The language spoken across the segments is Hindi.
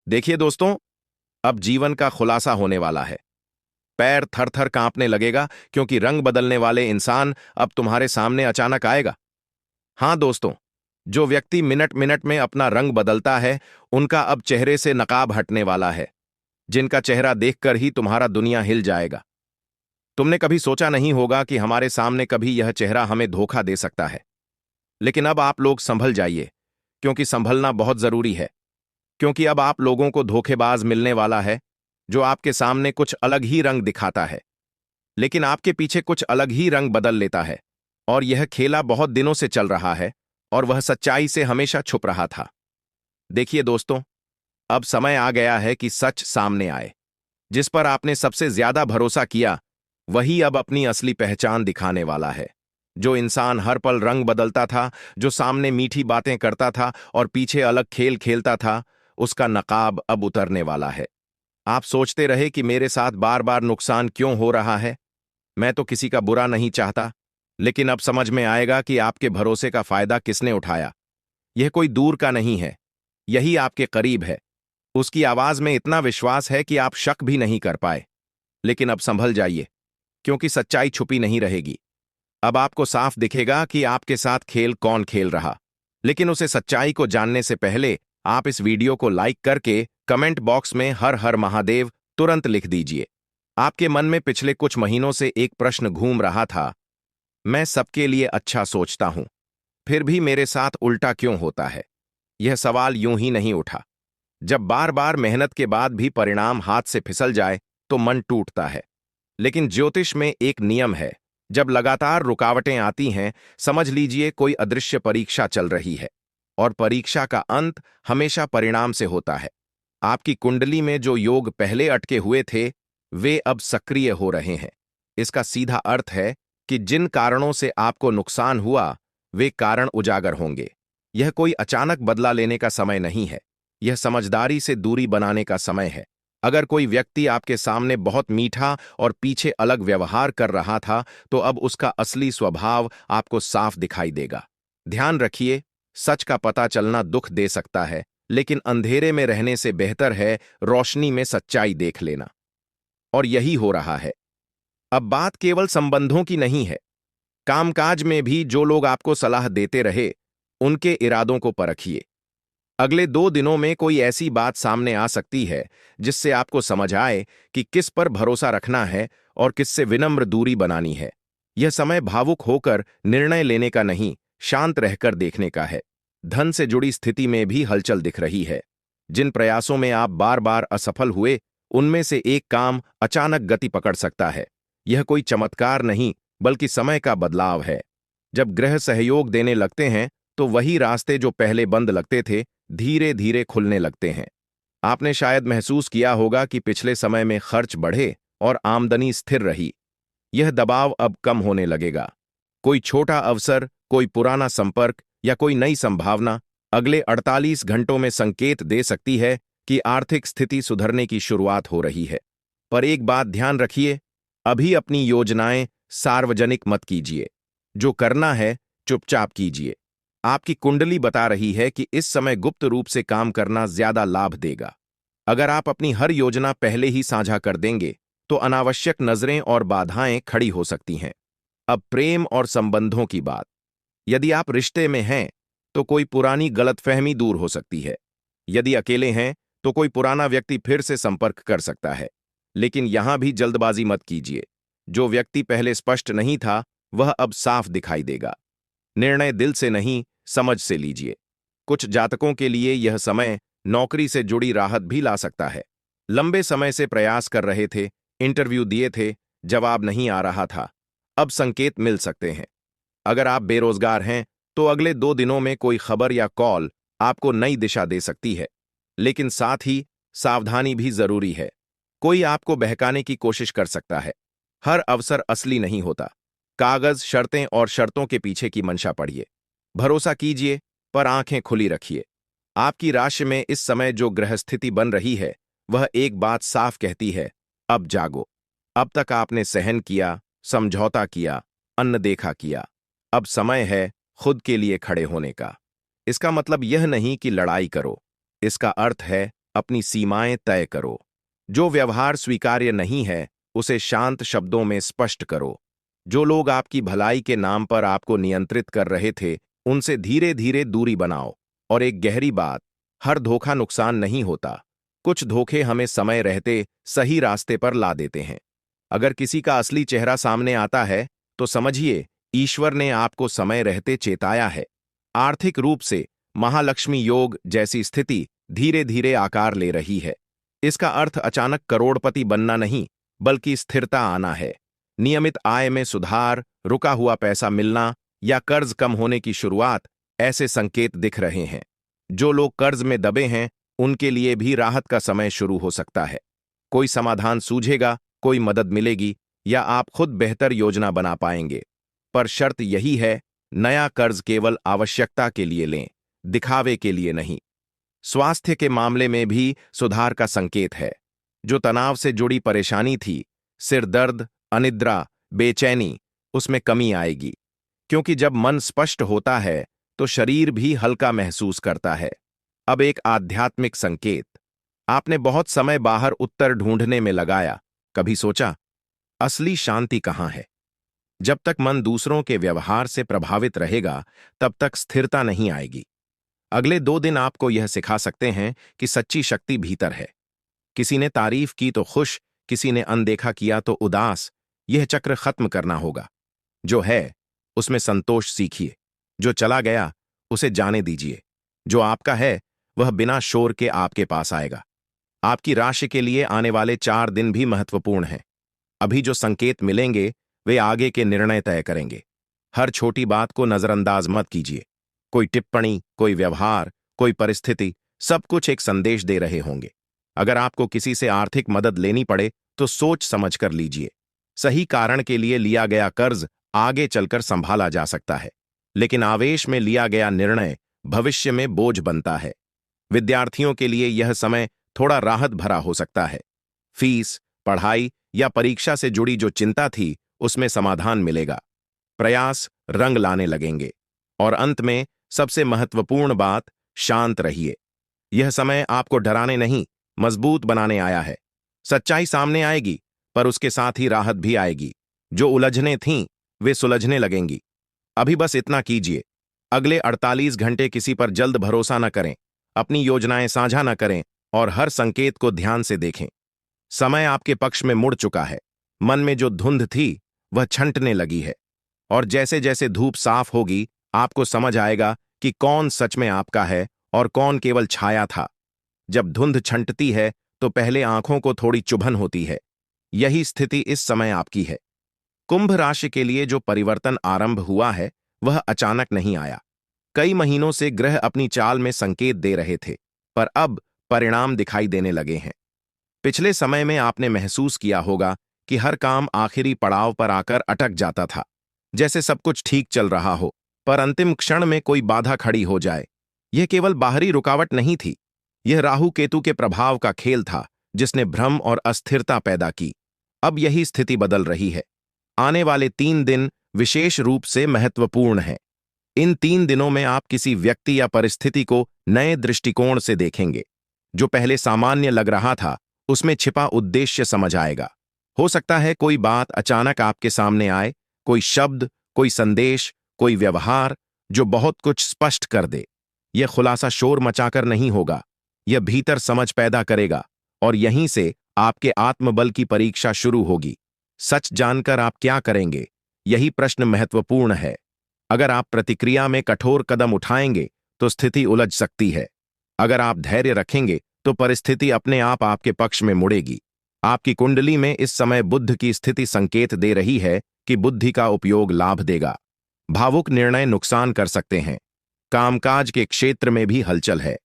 देखिए दोस्तों, अब जीवन का खुलासा होने वाला है। पैर थर थर कांपने लगेगा क्योंकि रंग बदलने वाले इंसान अब तुम्हारे सामने अचानक आएगा। हाँ दोस्तों, जो व्यक्ति मिनट मिनट में अपना रंग बदलता है, उनका अब चेहरे से नकाब हटने वाला है, जिनका चेहरा देखकर ही तुम्हारा दुनिया हिल जाएगा। तुमने कभी सोचा नहीं होगा कि हमारे सामने कभी यह चेहरा हमें धोखा दे सकता है। लेकिन अब आप लोग संभल जाइए, क्योंकि संभलना बहुत जरूरी है। क्योंकि अब आप लोगों को धोखेबाज मिलने वाला है, जो आपके सामने कुछ अलग ही रंग दिखाता है, लेकिन आपके पीछे कुछ अलग ही रंग बदल लेता है। और यह खेला बहुत दिनों से चल रहा है, और वह सच्चाई से हमेशा छुप रहा था। देखिए दोस्तों, अब समय आ गया है कि सच सामने आए। जिस पर आपने सबसे ज्यादा भरोसा किया, वही अब अपनी असली पहचान दिखाने वाला है। जो इंसान हर पल रंग बदलता था, जो सामने मीठी बातें करता था और पीछे अलग खेल खेलता था, उसका नकाब अब उतरने वाला है। आप सोचते रहे कि मेरे साथ बार बार नुकसान क्यों हो रहा है। मैं तो किसी का बुरा नहीं चाहता, लेकिन अब समझ में आएगा कि आपके भरोसे का फायदा किसने उठाया। यह कोई दूर का नहीं है, यही आपके करीब है। उसकी आवाज में इतना विश्वास है कि आप शक भी नहीं कर पाए। लेकिन अब संभल जाइए, क्योंकि सच्चाई छुपी नहीं रहेगी। अब आपको साफ दिखेगा कि आपके साथ खेल कौन खेल रहा। लेकिन उसे सच्चाई को जानने से पहले आप इस वीडियो को लाइक करके कमेंट बॉक्स में हर हर महादेव तुरंत लिख दीजिए। आपके मन में पिछले कुछ महीनों से एक प्रश्न घूम रहा था, मैं सबके लिए अच्छा सोचता हूं, फिर भी मेरे साथ उल्टा क्यों होता है। यह सवाल यूं ही नहीं उठा। जब बार बार मेहनत के बाद भी परिणाम हाथ से फिसल जाए तो मन टूटता है। लेकिन ज्योतिष में एक नियम है, जब लगातार रुकावटें आती हैं, समझ लीजिए कोई अदृश्य परीक्षा चल रही है। और परीक्षा का अंत हमेशा परिणाम से होता है। आपकी कुंडली में जो योग पहले अटके हुए थे, वे अब सक्रिय हो रहे हैं। इसका सीधा अर्थ है कि जिन कारणों से आपको नुकसान हुआ, वे कारण उजागर होंगे। यह कोई अचानक बदला लेने का समय नहीं है, यह समझदारी से दूरी बनाने का समय है। अगर कोई व्यक्ति आपके सामने बहुत मीठा और पीछे अलग व्यवहार कर रहा था, तो अब उसका असली स्वभाव आपको साफ दिखाई देगा। ध्यान रखिए, सच का पता चलना दुख दे सकता है, लेकिन अंधेरे में रहने से बेहतर है रोशनी में सच्चाई देख लेना। और यही हो रहा है। अब बात केवल संबंधों की नहीं है। कामकाज में भी जो लोग आपको सलाह देते रहे, उनके इरादों को परखिए। अगले 2 दिनों में कोई ऐसी बात सामने आ सकती है जिससे आपको समझ आए कि किस पर भरोसा रखना है और किससे विनम्र दूरी बनानी है। यह समय भावुक होकर निर्णय लेने का नहीं, शांत रहकर देखने का है। धन से जुड़ी स्थिति में भी हलचल दिख रही है। जिन प्रयासों में आप बार बार असफल हुए, उनमें से एक काम अचानक गति पकड़ सकता है। यह कोई चमत्कार नहीं, बल्कि समय का बदलाव है। जब ग्रह सहयोग देने लगते हैं, तो वही रास्ते जो पहले बंद लगते थे, धीरे धीरे खुलने लगते हैं। आपने शायद महसूस किया होगा कि पिछले समय में खर्च बढ़े और आमदनी स्थिर रही। यह दबाव अब कम होने लगेगा। कोई छोटा अवसर, कोई पुराना संपर्क या कोई नई संभावना अगले 48 घंटों में संकेत दे सकती है कि आर्थिक स्थिति सुधरने की शुरुआत हो रही है। पर एक बात ध्यान रखिए, अभी अपनी योजनाएं सार्वजनिक मत कीजिए। जो करना है, चुपचाप कीजिए। आपकी कुंडली बता रही है कि इस समय गुप्त रूप से काम करना ज्यादा लाभ देगा। अगर आप अपनी हर योजना पहले ही साझा कर देंगे, तो अनावश्यक नजरें और बाधाएं खड़ी हो सकती हैं। अब प्रेम और संबंधों की बात। यदि आप रिश्ते में हैं, तो कोई पुरानी गलतफहमी दूर हो सकती है। यदि अकेले हैं, तो कोई पुराना व्यक्ति फिर से संपर्क कर सकता है। लेकिन यहां भी जल्दबाजी मत कीजिए। जो व्यक्ति पहले स्पष्ट नहीं था, वह अब साफ दिखाई देगा। निर्णय दिल से नहीं, समझ से लीजिए। कुछ जातकों के लिए यह समय नौकरी से जुड़ी राहत भी ला सकता है। लंबे समय से प्रयास कर रहे थे, इंटरव्यू दिए थे, जवाब नहीं आ रहा था, अब संकेत मिल सकते हैं। अगर आप बेरोजगार हैं, तो अगले 2 दिनों में कोई खबर या कॉल आपको नई दिशा दे सकती है। लेकिन साथ ही सावधानी भी जरूरी है। कोई आपको बहकाने की कोशिश कर सकता है। हर अवसर असली नहीं होता। कागज, शर्तें और शर्तों के पीछे की मंशा पढ़िए। भरोसा कीजिए, पर आंखें खुली रखिए। आपकी राशि में इस समय जो ग्रह स्थिति बन रही है, वह एक बात साफ कहती है, अब जागो। अब तक आपने सहन किया, समझौता किया, अनदेखा किया। अब समय है खुद के लिए खड़े होने का। इसका मतलब यह नहीं कि लड़ाई करो। इसका अर्थ है अपनी सीमाएं तय करो। जो व्यवहार स्वीकार्य नहीं है उसे शांत शब्दों में स्पष्ट करो। जो लोग आपकी भलाई के नाम पर आपको नियंत्रित कर रहे थे उनसे धीरे धीरे दूरी बनाओ। और एक गहरी बात, हर धोखा नुकसान नहीं होता। कुछ धोखे हमें समय रहते सही रास्ते पर ला देते हैं। अगर किसी का असली चेहरा सामने आता है तो समझिए ईश्वर ने आपको समय रहते चेताया है। आर्थिक रूप से महालक्ष्मी योग जैसी स्थिति धीरे धीरे आकार ले रही है। इसका अर्थ अचानक करोड़पति बनना नहीं, बल्कि स्थिरता आना है। नियमित आय में सुधार, रुका हुआ पैसा मिलना या कर्ज कम होने की शुरुआत, ऐसे संकेत दिख रहे हैं। जो लोग कर्ज में दबे हैं उनके लिए भी राहत का समय शुरू हो सकता है। कोई समाधान सूझेगा, कोई मदद मिलेगी या आप खुद बेहतर योजना बना पाएंगे। पर शर्त यही है, नया कर्ज केवल आवश्यकता के लिए लें, दिखावे के लिए नहीं। स्वास्थ्य के मामले में भी सुधार का संकेत है। जो तनाव से जुड़ी परेशानी थी, सिर दर्द, अनिद्रा, बेचैनी, उसमें कमी आएगी। क्योंकि जब मन स्पष्ट होता है तो शरीर भी हल्का महसूस करता है। अब एक आध्यात्मिक संकेत। आपने बहुत समय बाहर उत्तर ढूंढने में लगाया। कभी सोचा असली शांति कहाँ है? जब तक मन दूसरों के व्यवहार से प्रभावित रहेगा तब तक स्थिरता नहीं आएगी। अगले 2 दिन आपको यह सिखा सकते हैं कि सच्ची शक्ति भीतर है। किसी ने तारीफ की तो खुश, किसी ने अनदेखा किया तो उदास। यह चक्र खत्म करना होगा। जो है उसमें संतोष सीखिए। जो चला गया उसे जाने दीजिए। जो आपका है वह बिना शोर के आपके पास आएगा। आपकी राशि के लिए आने वाले 4 दिन भी महत्वपूर्ण हैं। अभी जो संकेत मिलेंगे वे आगे के निर्णय तय करेंगे। हर छोटी बात को नजरअंदाज मत कीजिए। कोई टिप्पणी, कोई व्यवहार, कोई परिस्थिति, सब कुछ एक संदेश दे रहे होंगे। अगर आपको किसी से आर्थिक मदद लेनी पड़े तो सोच समझ कर लीजिए। सही कारण के लिए लिया गया कर्ज आगे चलकर संभाला जा सकता है, लेकिन आवेश में लिया गया निर्णय भविष्य में बोझ बनता है। विद्यार्थियों के लिए यह समय थोड़ा राहत भरा हो सकता है। फीस, पढ़ाई या परीक्षा से जुड़ी जो चिंता थी उसमें समाधान मिलेगा। प्रयास रंग लाने लगेंगे। और अंत में सबसे महत्वपूर्ण बात, शांत रहिए। यह समय आपको डराने नहीं, मजबूत बनाने आया है। सच्चाई सामने आएगी, पर उसके साथ ही राहत भी आएगी। जो उलझने थीं वे सुलझने लगेंगी। अभी बस इतना कीजिए, अगले 48 घंटे किसी पर जल्द भरोसा न करें, अपनी योजनाएं साझा न करें और हर संकेत को ध्यान से देखें। समय आपके पक्ष में मुड़ चुका है। मन में जो धुंध थी वह छंटने लगी है। और जैसे जैसे धूप साफ होगी आपको समझ आएगा कि कौन सच में आपका है और कौन केवल छाया था। जब धुंध छंटती है तो पहले आंखों को थोड़ी चुभन होती है। यही स्थिति इस समय आपकी है। कुंभ राशि के लिए जो परिवर्तन आरंभ हुआ है वह अचानक नहीं आया। कई महीनों से ग्रह अपनी चाल में संकेत दे रहे थे, पर अब परिणाम दिखाई देने लगे हैं। पिछले समय में आपने महसूस किया होगा कि हर काम आखिरी पड़ाव पर आकर अटक जाता था। जैसे सब कुछ ठीक चल रहा हो, पर अंतिम क्षण में कोई बाधा खड़ी हो जाए। यह केवल बाहरी रुकावट नहीं थी, यह राहु केतु के प्रभाव का खेल था जिसने भ्रम और अस्थिरता पैदा की। अब यही स्थिति बदल रही है। आने वाले 3 दिन विशेष रूप से महत्वपूर्ण हैं। इन 3 दिनों में आप किसी व्यक्ति या परिस्थिति को नए दृष्टिकोण से देखेंगे। जो पहले सामान्य लग रहा था उसमें छिपा उद्देश्य समझ आएगा। हो सकता है कोई बात अचानक आपके सामने आए, कोई शब्द, कोई संदेश, कोई व्यवहार जो बहुत कुछ स्पष्ट कर दे। यह खुलासा शोर मचाकर नहीं होगा, यह भीतर समझ पैदा करेगा और यहीं से आपके आत्मबल की परीक्षा शुरू होगी। सच जानकर आप क्या करेंगे, यही प्रश्न महत्वपूर्ण है। अगर आप प्रतिक्रिया में कठोर कदम उठाएंगे तो स्थिति उलझ सकती है। अगर आप धैर्य रखेंगे तो परिस्थिति अपने आप आपके पक्ष में मुड़ेगी। आपकी कुंडली में इस समय बुध की स्थिति संकेत दे रही है कि बुद्धि का उपयोग लाभ देगा। भावुक निर्णय नुकसान कर सकते हैं। कामकाज के क्षेत्र में भी हलचल है।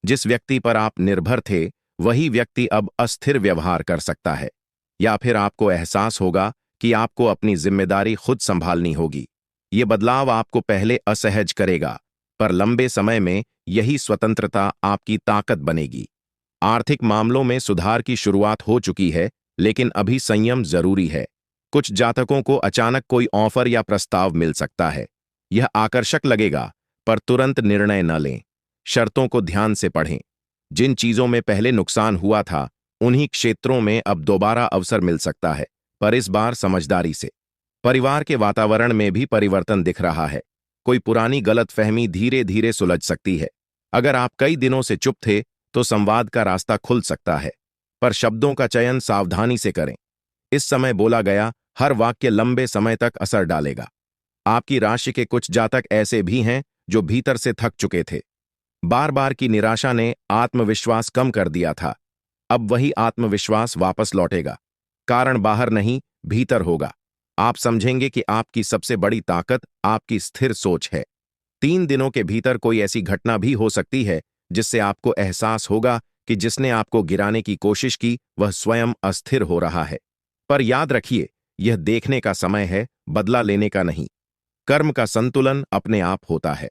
जिस व्यक्ति पर आप निर्भर थे वही व्यक्ति अब अस्थिर व्यवहार कर सकता है, या फिर आपको एहसास होगा कि आपको अपनी जिम्मेदारी खुद संभालनी होगी। ये बदलाव आपको पहले असहज करेगा, पर लंबे समय में यही स्वतंत्रता आपकी ताकत बनेगी। आर्थिक मामलों में सुधार की शुरुआत हो चुकी है, लेकिन अभी संयम जरूरी है। कुछ जातकों को अचानक कोई ऑफर या प्रस्ताव मिल सकता है। यह आकर्षक लगेगा, पर तुरंत निर्णय न लें। शर्तों को ध्यान से पढ़ें। जिन चीजों में पहले नुकसान हुआ था उन्हीं क्षेत्रों में अब दोबारा अवसर मिल सकता है, पर इस बार समझदारी से। परिवार के वातावरण में भी परिवर्तन दिख रहा है। कोई पुरानी गलतफहमी धीरे धीरे सुलझ सकती है। अगर आप कई दिनों से चुप थे तो संवाद का रास्ता खुल सकता है, पर शब्दों का चयन सावधानी से करें। इस समय बोला गया हर वाक्य लंबे समय तक असर डालेगा। आपकी राशि के कुछ जातक ऐसे भी हैं जो भीतर से थक चुके थे। बार बार की निराशा ने आत्मविश्वास कम कर दिया था। अब वही आत्मविश्वास वापस लौटेगा। कारण बाहर नहीं, भीतर होगा। आप समझेंगे कि आपकी सबसे बड़ी ताकत आपकी स्थिर सोच है। 3 दिनों के भीतर कोई ऐसी घटना भी हो सकती है जिससे आपको एहसास होगा कि जिसने आपको गिराने की कोशिश की वह स्वयं अस्थिर हो रहा है। पर याद रखिए, यह देखने का समय है, बदला लेने का नहीं। कर्म का संतुलन अपने आप होता है।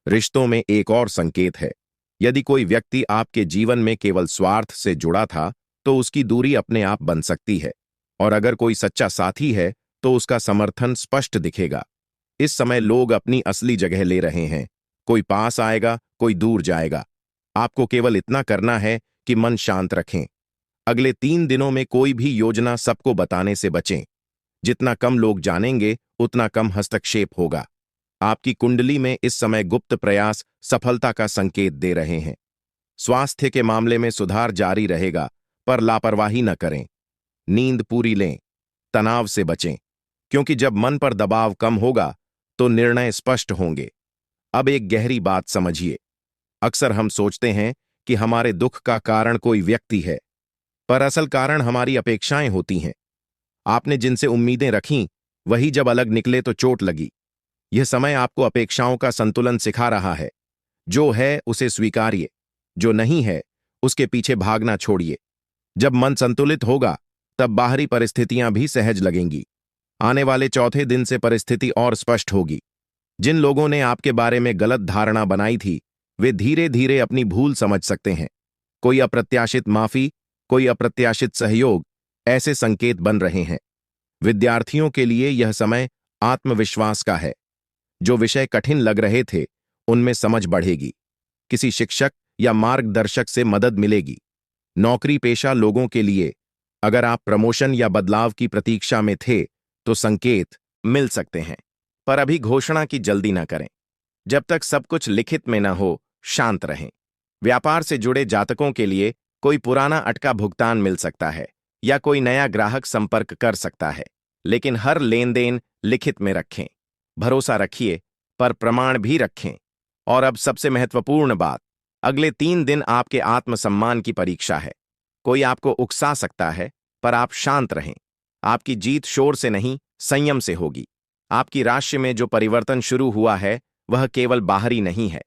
रिश्तों में एक और संकेत है। यदि कोई व्यक्ति आपके जीवन में केवल स्वार्थ से जुड़ा था तो उसकी दूरी अपने आप बन सकती है, और अगर कोई सच्चा साथी है तो उसका समर्थन स्पष्ट दिखेगा। इस समय लोग अपनी असली जगह ले रहे हैं। कोई पास आएगा, कोई दूर जाएगा। आपको केवल इतना करना है कि मन शांत रखें। अगले 3 दिनों में कोई भी योजना सबको बताने से बचें। जितना कम लोग जानेंगे उतना कम हस्तक्षेप होगा। आपकी कुंडली में इस समय गुप्त प्रयास सफलता का संकेत दे रहे हैं। स्वास्थ्य के मामले में सुधार जारी रहेगा, पर लापरवाही न करें। नींद पूरी लें, तनाव से बचें, क्योंकि जब मन पर दबाव कम होगा तो निर्णय स्पष्ट होंगे। अब एक गहरी बात समझिए। अक्सर हम सोचते हैं कि हमारे दुख का कारण कोई व्यक्ति है, पर असल कारण हमारी अपेक्षाएं होती हैं। आपने जिनसे उम्मीदें रखीं, वही जब अलग निकले तो चोट लगी। यह समय आपको अपेक्षाओं का संतुलन सिखा रहा है। जो है उसे स्वीकारिए, जो नहीं है उसके पीछे भागना छोड़िए। जब मन संतुलित होगा तब बाहरी परिस्थितियां भी सहज लगेंगी। आने वाले चौथे दिन से परिस्थिति और स्पष्ट होगी। जिन लोगों ने आपके बारे में गलत धारणा बनाई थी वे धीरे धीरे अपनी भूल समझ सकते हैं। कोई अप्रत्याशित माफी, कोई अप्रत्याशित सहयोग, ऐसे संकेत बन रहे हैं। विद्यार्थियों के लिए यह समय आत्मविश्वास का है। जो विषय कठिन लग रहे थे उनमें समझ बढ़ेगी। किसी शिक्षक या मार्गदर्शक से मदद मिलेगी। नौकरी पेशा लोगों के लिए अगर आप प्रमोशन या बदलाव की प्रतीक्षा में थे तो संकेत मिल सकते हैं, पर अभी घोषणा की जल्दी न करें। जब तक सब कुछ लिखित में न हो, शांत रहें। व्यापार से जुड़े जातकों के लिए कोई पुराना अटका भुगतान मिल सकता है या कोई नया ग्राहक संपर्क कर सकता है, लेकिन हर लेन देन लिखित में रखें। भरोसा रखिए, पर प्रमाण भी रखें। और अब सबसे महत्वपूर्ण बात, अगले 3 दिन आपके आत्मसम्मान की परीक्षा है। कोई आपको उकसा सकता है, पर आप शांत रहें। आपकी जीत शोर से नहीं, संयम से होगी। आपकी राशि में जो परिवर्तन शुरू हुआ है वह केवल बाहरी नहीं है,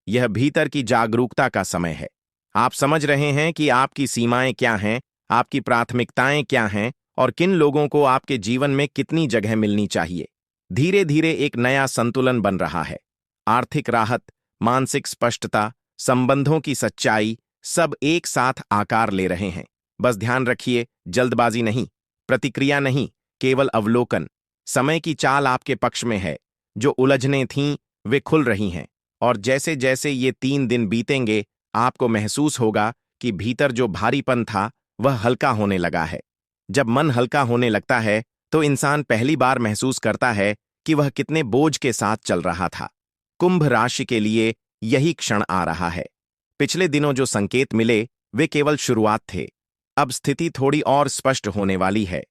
यह भीतर की जागरूकता का समय है। आप समझ रहे हैं कि आपकी सीमाएं क्या हैं, आपकी प्राथमिकताएं क्या हैं और किन लोगों को आपके जीवन में कितनी जगह मिलनी चाहिए। धीरे धीरे एक नया संतुलन बन रहा है। आर्थिक राहत, मानसिक स्पष्टता, संबंधों की सच्चाई, सब एक साथ आकार ले रहे हैं। बस ध्यान रखिए, जल्दबाजी नहीं, प्रतिक्रिया नहीं, केवल अवलोकन। समय की चाल आपके पक्ष में है। जो उलझनें थीं वे खुल रही हैं, और जैसे जैसे ये 3 दिन बीतेंगे आपको महसूस होगा कि भीतर जो भारीपन था वह हल्का होने लगा है। जब मन हल्का होने लगता है तो इंसान पहली बार महसूस करता है कि वह कितने बोझ के साथ चल रहा था। कुंभ राशि के लिए यही क्षण आ रहा है। पिछले दिनों जो संकेत मिले वे केवल शुरुआत थे। अब स्थिति थोड़ी और स्पष्ट होने वाली है।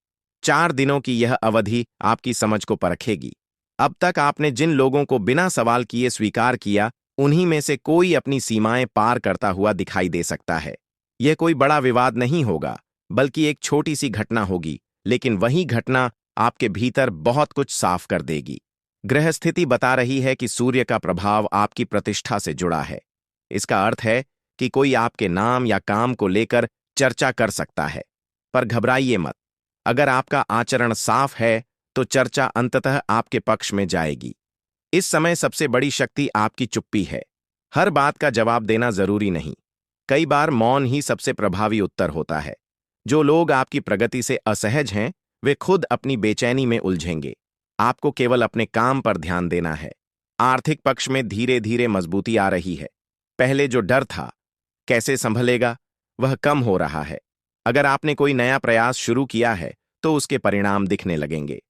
4 दिनों की यह अवधि आपकी समझ को परखेगी। अब तक आपने जिन लोगों को बिना सवाल किए स्वीकार किया, उन्हीं में से कोई अपनी सीमाएं पार करता हुआ दिखाई दे सकता है। यह कोई बड़ा विवाद नहीं होगा, बल्कि एक छोटी सी घटना होगी, लेकिन वही घटना आपके भीतर बहुत कुछ साफ कर देगी। ग्रह स्थिति बता रही है कि सूर्य का प्रभाव आपकी प्रतिष्ठा से जुड़ा है। इसका अर्थ है कि कोई आपके नाम या काम को लेकर चर्चा कर सकता है, पर घबराइए मत। अगर आपका आचरण साफ है तो चर्चा अंततः आपके पक्ष में जाएगी। इस समय सबसे बड़ी शक्ति आपकी चुप्पी है। हर बात का जवाब देना जरूरी नहीं। कई बार मौन ही सबसे प्रभावी उत्तर होता है। जो लोग आपकी प्रगति से असहज हैं वे खुद अपनी बेचैनी में उलझेंगे। आपको केवल अपने काम पर ध्यान देना है। आर्थिक पक्ष में धीरे धीरे मजबूती आ रही है। पहले जो डर था कैसे संभलेगा, वह कम हो रहा है। अगर आपने कोई नया प्रयास शुरू किया है तो उसके परिणाम दिखने लगेंगे।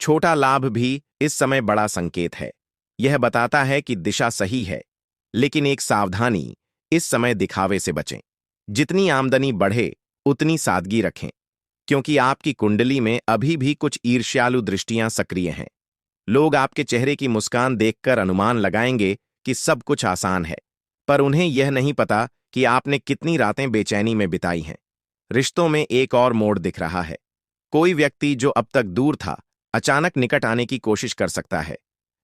छोटा लाभ भी इस समय बड़ा संकेत है। यह बताता है कि दिशा सही है। लेकिन एक सावधानी, इस समय दिखावे से बचें। जितनी आमदनी बढ़े उतनी सादगी रखें, क्योंकि आपकी कुंडली में अभी भी कुछ ईर्ष्यालु दृष्टियां सक्रिय हैं। लोग आपके चेहरे की मुस्कान देखकर अनुमान लगाएंगे कि सब कुछ आसान है, पर उन्हें यह नहीं पता कि आपने कितनी रातें बेचैनी में बिताई हैं। रिश्तों में एक और मोड़ दिख रहा है। कोई व्यक्ति जो अब तक दूर था, अचानक निकट आने की कोशिश कर सकता है।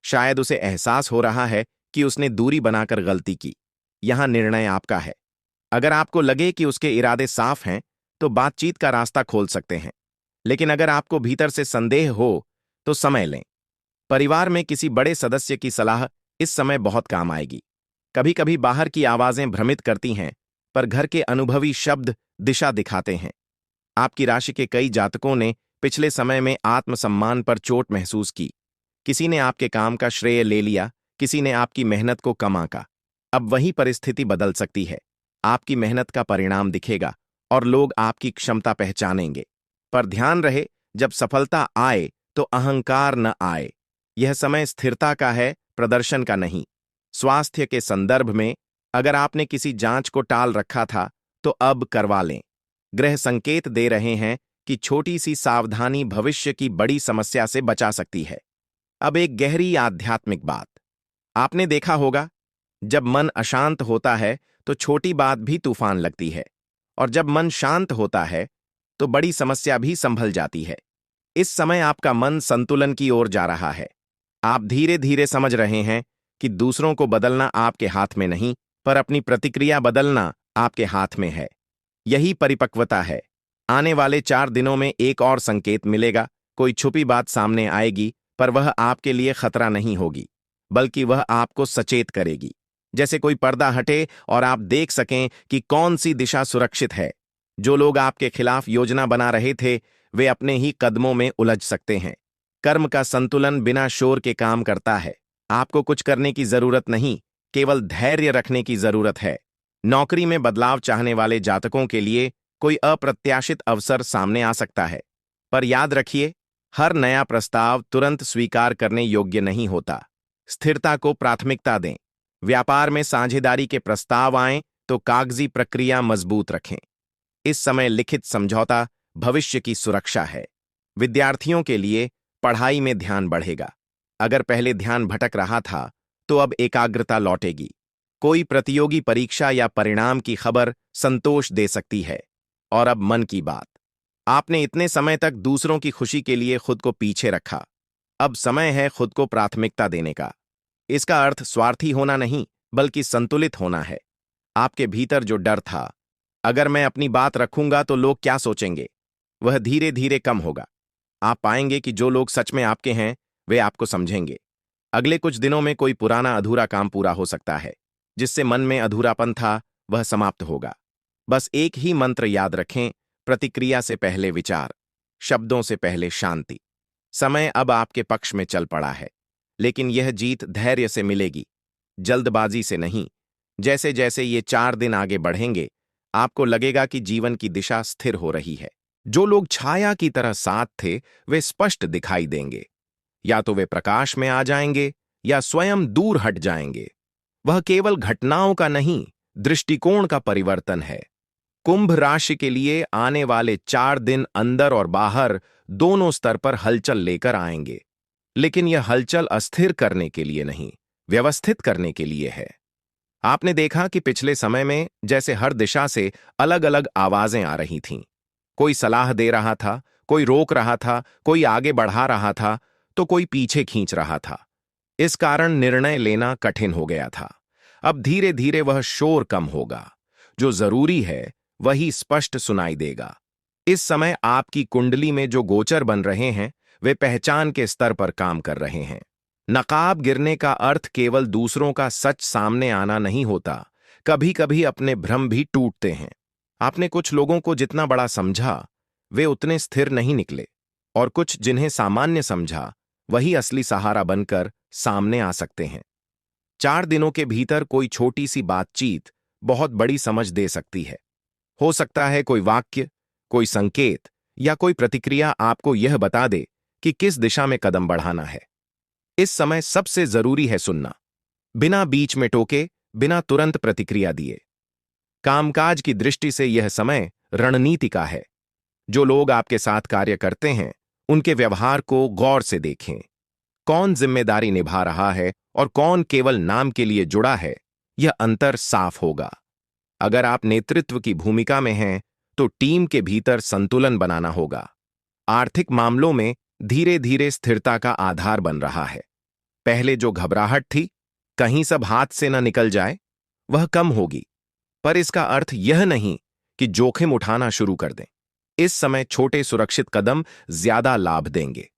शायद उसे एहसास हो रहा है कि उसने दूरी बनाकर गलती की। यहां निर्णय आपका है। अगर आपको लगे कि उसके इरादे साफ हैं, तो बातचीत का रास्ता खोल सकते हैं। लेकिन अगर आपको भीतर से संदेह हो, तो समय लें। परिवार में किसी बड़े सदस्य की सलाह इस समय बहुत काम आएगी। कभी कभी बाहर की आवाजें भ्रमित करती हैं, पर घर के अनुभवी शब्द दिशा दिखाते हैं। आपकी राशि के कई जातकों ने पिछले समय में आत्मसम्मान पर चोट महसूस की। किसी ने आपके काम का श्रेय ले लिया, किसी ने आपकी मेहनत को कम आंका। अब वही परिस्थिति बदल सकती है। आपकी मेहनत का परिणाम दिखेगा और लोग आपकी क्षमता पहचानेंगे। पर ध्यान रहे, जब सफलता आए तो अहंकार न आए। यह समय स्थिरता का है, प्रदर्शन का नहीं। स्वास्थ्य के संदर्भ में, अगर आपने किसी जांच को टाल रखा था तो अब करवा लें। ग्रह संकेत दे रहे हैं कि छोटी सी सावधानी भविष्य की बड़ी समस्या से बचा सकती है। अब एक गहरी आध्यात्मिक बात। आपने देखा होगा, जब मन अशांत होता है तो छोटी बात भी तूफान लगती है, और जब मन शांत होता है तो बड़ी समस्या भी संभल जाती है। इस समय आपका मन संतुलन की ओर जा रहा है। आप धीरे धीरे समझ रहे हैं कि दूसरों को बदलना आपके हाथ में नहीं, पर अपनी प्रतिक्रिया बदलना आपके हाथ में है। यही परिपक्वता है। आने वाले 4 दिनों में एक और संकेत मिलेगा। कोई छुपी बात सामने आएगी, पर वह आपके लिए खतरा नहीं होगी, बल्कि वह आपको सचेत करेगी। जैसे कोई पर्दा हटे और आप देख सकें कि कौन सी दिशा सुरक्षित है। जो लोग आपके खिलाफ योजना बना रहे थे, वे अपने ही कदमों में उलझ सकते हैं। कर्म का संतुलन बिना शोर के काम करता है। आपको कुछ करने की जरूरत नहीं, केवल धैर्य रखने की जरूरत है। नौकरी में बदलाव चाहने वाले जातकों के लिए कोई अप्रत्याशित अवसर सामने आ सकता है। पर याद रखिए, हर नया प्रस्ताव तुरंत स्वीकार करने योग्य नहीं होता। स्थिरता को प्राथमिकता दें। व्यापार में साझेदारी के प्रस्ताव आएं तो कागजी प्रक्रिया मजबूत रखें। इस समय लिखित समझौता भविष्य की सुरक्षा है। विद्यार्थियों के लिए पढ़ाई में ध्यान बढ़ेगा। अगर पहले ध्यान भटक रहा था, तो अब एकाग्रता लौटेगी। कोई प्रतियोगी परीक्षा या परिणाम की खबर संतोष दे सकती है। और अब मन की बात। आपने इतने समय तक दूसरों की खुशी के लिए खुद को पीछे रखा। अब समय है खुद को प्राथमिकता देने का। इसका अर्थ स्वार्थी होना नहीं, बल्कि संतुलित होना है। आपके भीतर जो डर था, अगर मैं अपनी बात रखूंगा तो लोग क्या सोचेंगे, वह धीरे धीरे कम होगा। आप पाएंगे कि जो लोग सच में आपके हैं, वे आपको समझेंगे। अगले कुछ दिनों में कोई पुराना अधूरा काम पूरा हो सकता है। जिससे मन में अधूरापन था, वह समाप्त होगा। बस एक ही मंत्र याद रखें, प्रतिक्रिया से पहले विचार, शब्दों से पहले शांति। समय अब आपके पक्ष में चल पड़ा है, लेकिन यह जीत धैर्य से मिलेगी, जल्दबाजी से नहीं। जैसे जैसे ये 4 दिन आगे बढ़ेंगे, आपको लगेगा कि जीवन की दिशा स्थिर हो रही है। जो लोग छाया की तरह साथ थे, वे स्पष्ट दिखाई देंगे। या तो वे प्रकाश में आ जाएंगे, या स्वयं दूर हट जाएंगे। वह केवल घटनाओं का नहीं, दृष्टिकोण का परिवर्तन है। कुंभ राशि के लिए आने वाले 4 दिन अंदर और बाहर दोनों स्तर पर हलचल लेकर आएंगे। लेकिन यह हलचल अस्थिर करने के लिए नहीं, व्यवस्थित करने के लिए है। आपने देखा कि पिछले समय में जैसे हर दिशा से अलग अलग आवाजें आ रही थीं। कोई सलाह दे रहा था, कोई रोक रहा था, कोई आगे बढ़ा रहा था, तो कोई पीछे खींच रहा था। इस कारण निर्णय लेना कठिन हो गया था। अब धीरे धीरे वह शोर कम होगा। जो जरूरी है वही स्पष्ट सुनाई देगा। इस समय आपकी कुंडली में जो गोचर बन रहे हैं, वे पहचान के स्तर पर काम कर रहे हैं। नकाब गिरने का अर्थ केवल दूसरों का सच सामने आना नहीं होता, कभी कभी अपने भ्रम भी टूटते हैं। आपने कुछ लोगों को जितना बड़ा समझा, वे उतने स्थिर नहीं निकले, और कुछ जिन्हें सामान्य समझा, वही असली सहारा बनकर सामने आ सकते हैं। 4 दिनों के भीतर कोई छोटी सी बातचीत बहुत बड़ी समझ दे सकती है। हो सकता है कोई वाक्य, कोई संकेत या कोई प्रतिक्रिया आपको यह बता दे कि किस दिशा में कदम बढ़ाना है। इस समय सबसे जरूरी है सुनना, बिना बीच में टोके, बिना तुरंत प्रतिक्रिया दिए। कामकाज की दृष्टि से यह समय रणनीति का है। जो लोग आपके साथ कार्य करते हैं, उनके व्यवहार को गौर से देखें। कौन जिम्मेदारी निभा रहा है और कौन केवल नाम के लिए जुड़ा है, यह अंतर साफ होगा। अगर आप नेतृत्व की भूमिका में हैं, तो टीम के भीतर संतुलन बनाना होगा। आर्थिक मामलों में धीरे धीरे स्थिरता का आधार बन रहा है। पहले जो घबराहट थी, कहीं सब हाथ से न निकल जाए, वह कम होगी। पर इसका अर्थ यह नहीं कि जोखिम उठाना शुरू कर दें। इस समय छोटे सुरक्षित कदम ज्यादा लाभ देंगे।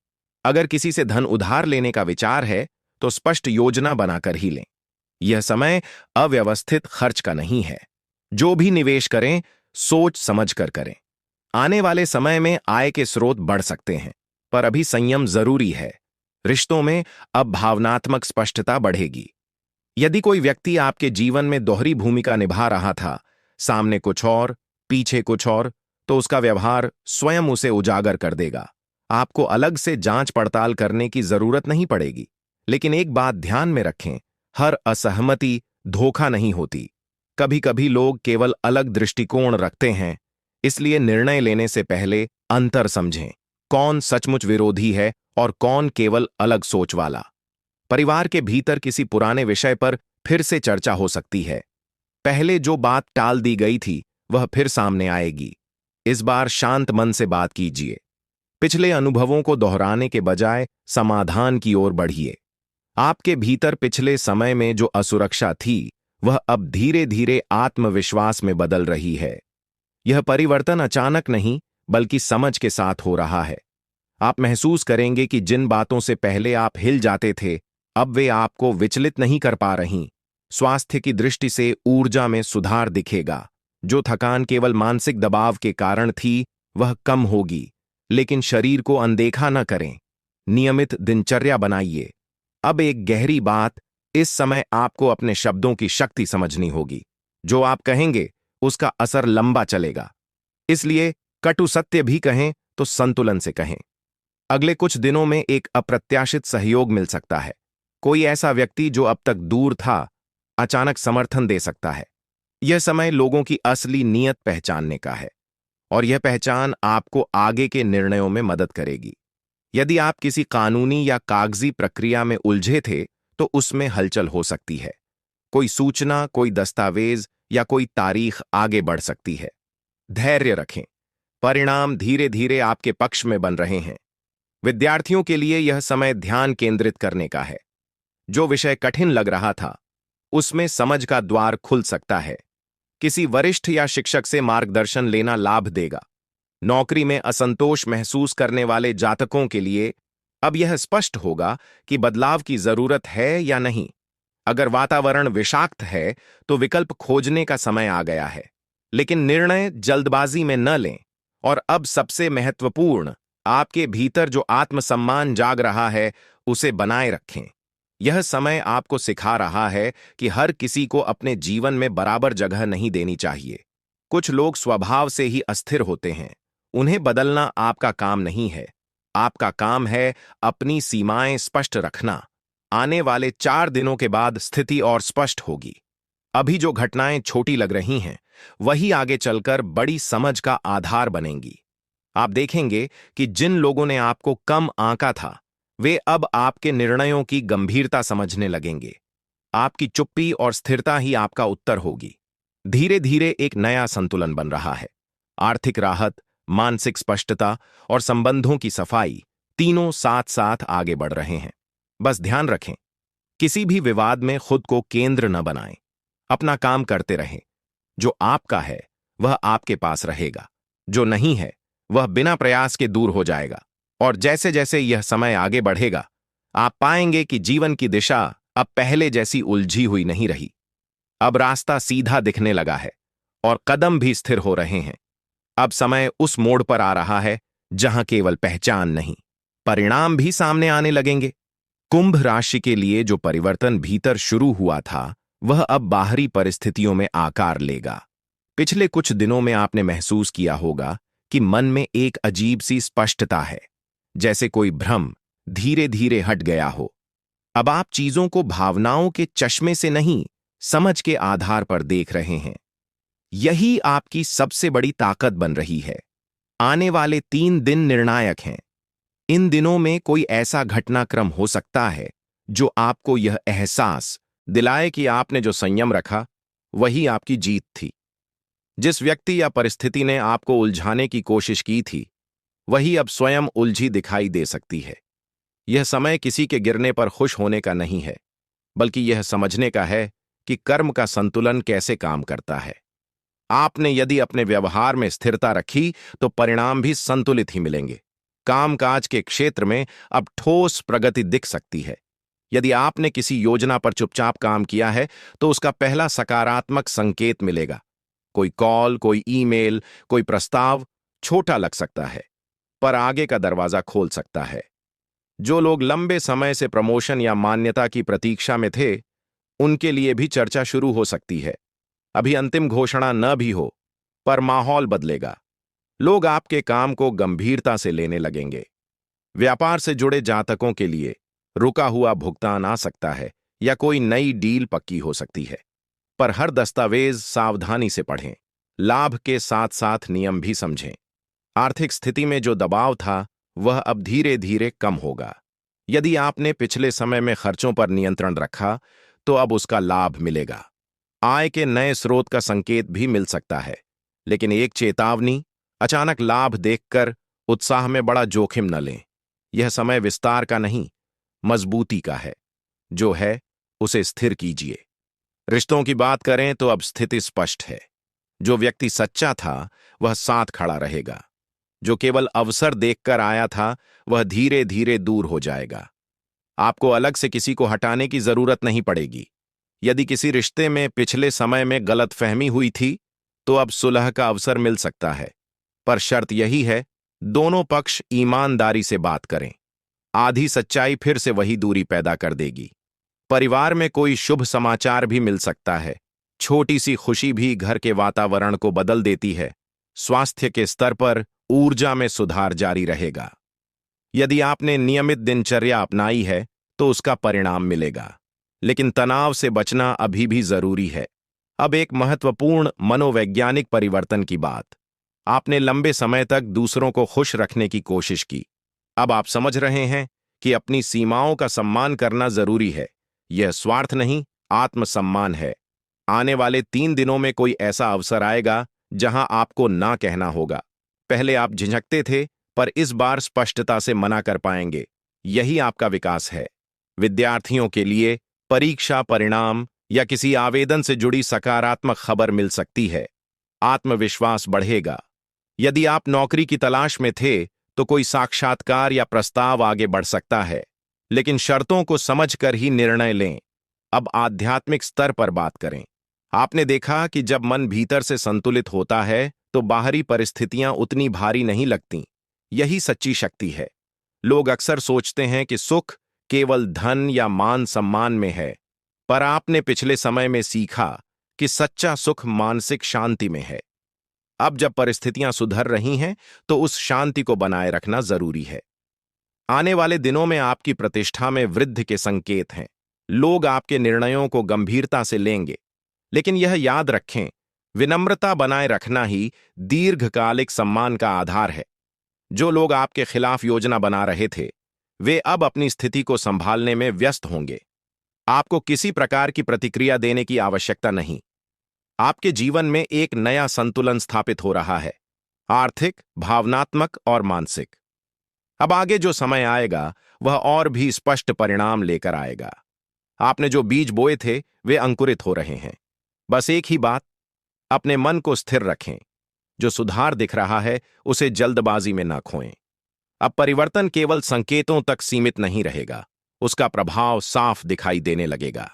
अगर किसी से धन उधार लेने का विचार है, तो स्पष्ट योजना बनाकर ही लें। यह समय अव्यवस्थित खर्च का नहीं है। जो भी निवेश करें, सोच समझ कर करें। आने वाले समय में आय के स्रोत बढ़ सकते हैं, पर अभी संयम जरूरी है। रिश्तों में अब भावनात्मक स्पष्टता बढ़ेगी। यदि कोई व्यक्ति आपके जीवन में दोहरी भूमिका निभा रहा था, सामने कुछ और, पीछे कुछ और, तो उसका व्यवहार स्वयं उसे उजागर कर देगा। आपको अलग से जांच पड़ताल करने की जरूरत नहीं पड़ेगी। लेकिन एक बात ध्यान में रखें, हर असहमति धोखा नहीं होती। कभी कभी लोग केवल अलग दृष्टिकोण रखते हैं। इसलिए निर्णय लेने से पहले अंतर समझें। कौन सचमुच विरोधी है और कौन केवल अलग सोच वाला। परिवार के भीतर किसी पुराने विषय पर फिर से चर्चा हो सकती है। पहले जो बात टाल दी गई थी, वह फिर सामने आएगी। इस बार शांत मन से बात कीजिए। पिछले अनुभवों को दोहराने के बजाय समाधान की ओर बढ़िए। आपके भीतर पिछले समय में जो असुरक्षा थी, वह अब धीरे धीरे आत्मविश्वास में बदल रही है। यह परिवर्तन अचानक नहीं, बल्कि समझ के साथ हो रहा है। आप महसूस करेंगे कि जिन बातों से पहले आप हिल जाते थे, अब वे आपको विचलित नहीं कर पा रहीं। स्वास्थ्य की दृष्टि से ऊर्जा में सुधार दिखेगा। जो थकान केवल मानसिक दबाव के कारण थी, वह कम होगी। लेकिन शरीर को अनदेखा न करें। नियमित दिनचर्या बनाइए। अब एक गहरी बात, इस समय आपको अपने शब्दों की शक्ति समझनी होगी। जो आप कहेंगे, उसका असर लंबा चलेगा। इसलिए कटु सत्य भी कहें तो संतुलन से कहें। अगले कुछ दिनों में एक अप्रत्याशित सहयोग मिल सकता है। कोई ऐसा व्यक्ति जो अब तक दूर था, अचानक समर्थन दे सकता है। यह समय लोगों की असली नीयत पहचानने का है, और यह पहचान आपको आगे के निर्णयों में मदद करेगी। यदि आप किसी कानूनी या कागजी प्रक्रिया में उलझे थे, तो उसमें हलचल हो सकती है। कोई सूचना, कोई दस्तावेज या कोई तारीख आगे बढ़ सकती है। धैर्य रखें। परिणाम धीरे धीरे आपके पक्ष में बन रहे हैं। विद्यार्थियों के लिए यह समय ध्यान केंद्रित करने का है। जो विषय कठिन लग रहा था, उसमें समझ का द्वार खुल सकता है। किसी वरिष्ठ या शिक्षक से मार्गदर्शन लेना लाभ देगा। नौकरी में असंतोष महसूस करने वाले जातकों के लिए अब यह स्पष्ट होगा कि बदलाव की जरूरत है या नहीं। अगर वातावरण विषाक्त है, तो विकल्प खोजने का समय आ गया है। लेकिन निर्णय जल्दबाजी में न लें। और अब सबसे महत्वपूर्ण, आपके भीतर जो आत्मसम्मान जाग रहा है, उसे बनाए रखें। यह समय आपको सिखा रहा है कि हर किसी को अपने जीवन में बराबर जगह नहीं देनी चाहिए। कुछ लोग स्वभाव से ही अस्थिर होते हैं। उन्हें बदलना आपका काम नहीं है। आपका काम है अपनी सीमाएं स्पष्ट रखना। आने वाले 4 दिनों के बाद स्थिति और स्पष्ट होगी। अभी जो घटनाएं छोटी लग रही हैं, वही आगे चलकर बड़ी समझ का आधार बनेंगी। आप देखेंगे कि जिन लोगों ने आपको कम आंका था, वे अब आपके निर्णयों की गंभीरता समझने लगेंगे। आपकी चुप्पी और स्थिरता ही आपका उत्तर होगी। धीरे धीरे एक नया संतुलन बन रहा है। आर्थिक राहत, मानसिक स्पष्टता और संबंधों की सफाई, तीनों साथ साथ आगे बढ़ रहे हैं। बस ध्यान रखें, किसी भी विवाद में खुद को केंद्र न बनाएं। अपना काम करते रहें। जो आपका है, वह आपके पास रहेगा। जो नहीं है, वह बिना प्रयास के दूर हो जाएगा। और जैसे जैसे यह समय आगे बढ़ेगा, आप पाएंगे कि जीवन की दिशा अब पहले जैसी उलझी हुई नहीं रही। अब रास्ता सीधा दिखने लगा है और कदम भी स्थिर हो रहे हैं। अब समय उस मोड़ पर आ रहा है जहां केवल पहचान नहीं, परिणाम भी सामने आने लगेंगे। कुंभ राशि के लिए जो परिवर्तन भीतर शुरू हुआ था, वह अब बाहरी परिस्थितियों में आकार लेगा। पिछले कुछ दिनों में आपने महसूस किया होगा कि मन में एक अजीब सी स्पष्टता है, जैसे कोई भ्रम धीरे धीरे हट गया हो। अब आप चीजों को भावनाओं के चश्मे से नहीं, समझ के आधार पर देख रहे हैं। यही आपकी सबसे बड़ी ताकत बन रही है। आने वाले 3 दिन निर्णायक हैं। इन दिनों में कोई ऐसा घटनाक्रम हो सकता है जो आपको यह एहसास दिलाए कि आपने जो संयम रखा वही आपकी जीत थी। जिस व्यक्ति या परिस्थिति ने आपको उलझाने की कोशिश की थी, वही अब स्वयं उलझी दिखाई दे सकती है। यह समय किसी के गिरने पर खुश होने का नहीं है, बल्कि यह समझने का है कि कर्म का संतुलन कैसे काम करता है। आपने यदि अपने व्यवहार में स्थिरता रखी तो परिणाम भी संतुलित ही मिलेंगे। कामकाज के क्षेत्र में अब ठोस प्रगति दिख सकती है। यदि आपने किसी योजना पर चुपचाप काम किया है तो उसका पहला सकारात्मक संकेत मिलेगा। कोई कॉल, कोई ईमेल, कोई प्रस्ताव छोटा लग सकता है, पर आगे का दरवाजा खोल सकता है। जो लोग लंबे समय से प्रमोशन या मान्यता की प्रतीक्षा में थे, उनके लिए भी चर्चा शुरू हो सकती है। अभी अंतिम घोषणा न भी हो, पर माहौल बदलेगा। लोग आपके काम को गंभीरता से लेने लगेंगे। व्यापार से जुड़े जातकों के लिए रुका हुआ भुगतान आ सकता है या कोई नई डील पक्की हो सकती है, पर हर दस्तावेज सावधानी से पढ़ें। लाभ के साथ साथ नियम भी समझें। आर्थिक स्थिति में जो दबाव था वह अब धीरे धीरे कम होगा। यदि आपने पिछले समय में खर्चों पर नियंत्रण रखा तो अब उसका लाभ मिलेगा। आय के नए स्रोत का संकेत भी मिल सकता है, लेकिन एक चेतावनी, अचानक लाभ देखकर उत्साह में बड़ा जोखिम न लें। यह समय विस्तार का नहीं, मजबूती का है। जो है उसे स्थिर कीजिए। रिश्तों की बात करें तो अब स्थिति स्पष्ट है। जो व्यक्ति सच्चा था वह साथ खड़ा रहेगा। जो केवल अवसर देखकर आया था वह धीरे धीरे दूर हो जाएगा। आपको अलग से किसी को हटाने की जरूरत नहीं पड़ेगी। यदि किसी रिश्ते में पिछले समय में गलतफहमी हुई थी तो अब सुलह का अवसर मिल सकता है, पर शर्त यही है दोनों पक्ष ईमानदारी से बात करें। आधी सच्चाई फिर से वही दूरी पैदा कर देगी। परिवार में कोई शुभ समाचार भी मिल सकता है। छोटी सी खुशी भी घर के वातावरण को बदल देती है। स्वास्थ्य के स्तर पर ऊर्जा में सुधार जारी रहेगा। यदि आपने नियमित दिनचर्या अपनाई है तो उसका परिणाम मिलेगा, लेकिन तनाव से बचना अभी भी जरूरी है। अब एक महत्वपूर्ण मनोवैज्ञानिक परिवर्तन की बात। आपने लंबे समय तक दूसरों को खुश रखने की कोशिश की। अब आप समझ रहे हैं कि अपनी सीमाओं का सम्मान करना जरूरी है। यह स्वार्थ नहीं, आत्मसम्मान है। आने वाले 3 दिनों में कोई ऐसा अवसर आएगा जहां आपको ना कहना होगा। पहले आप झिझकते थे, पर इस बार स्पष्टता से मना कर पाएंगे। यही आपका विकास है। विद्यार्थियों के लिए परीक्षा परिणाम या किसी आवेदन से जुड़ी सकारात्मक खबर मिल सकती है। आत्मविश्वास बढ़ेगा। यदि आप नौकरी की तलाश में थे तो कोई साक्षात्कार या प्रस्ताव आगे बढ़ सकता है, लेकिन शर्तों को समझकर ही निर्णय लें। अब आध्यात्मिक स्तर पर बात करें। आपने देखा कि जब मन भीतर से संतुलित होता है तो बाहरी परिस्थितियां उतनी भारी नहीं लगती। यही सच्ची शक्ति है। लोग अक्सर सोचते हैं कि सुख केवल धन या मान सम्मान में है, पर आपने पिछले समय में सीखा कि सच्चा सुख मानसिक शांति में है। अब जब परिस्थितियां सुधर रही हैं तो उस शांति को बनाए रखना जरूरी है। आने वाले दिनों में आपकी प्रतिष्ठा में वृद्धि के संकेत हैं। लोग आपके निर्णयों को गंभीरता से लेंगे, लेकिन यह याद रखें, विनम्रता बनाए रखना ही दीर्घकालिक सम्मान का आधार है। जो लोग आपके खिलाफ योजना बना रहे थे, वे अब अपनी स्थिति को संभालने में व्यस्त होंगे। आपको किसी प्रकार की प्रतिक्रिया देने की आवश्यकता नहीं। आपके जीवन में एक नया संतुलन स्थापित हो रहा है, आर्थिक, भावनात्मक और मानसिक। अब आगे जो समय आएगा वह और भी स्पष्ट परिणाम लेकर आएगा। आपने जो बीज बोए थे वे अंकुरित हो रहे हैं। बस एक ही बात, अपने मन को स्थिर रखें। जो सुधार दिख रहा है उसे जल्दबाजी में न खोएं। अब परिवर्तन केवल संकेतों तक सीमित नहीं रहेगा, उसका प्रभाव साफ दिखाई देने लगेगा।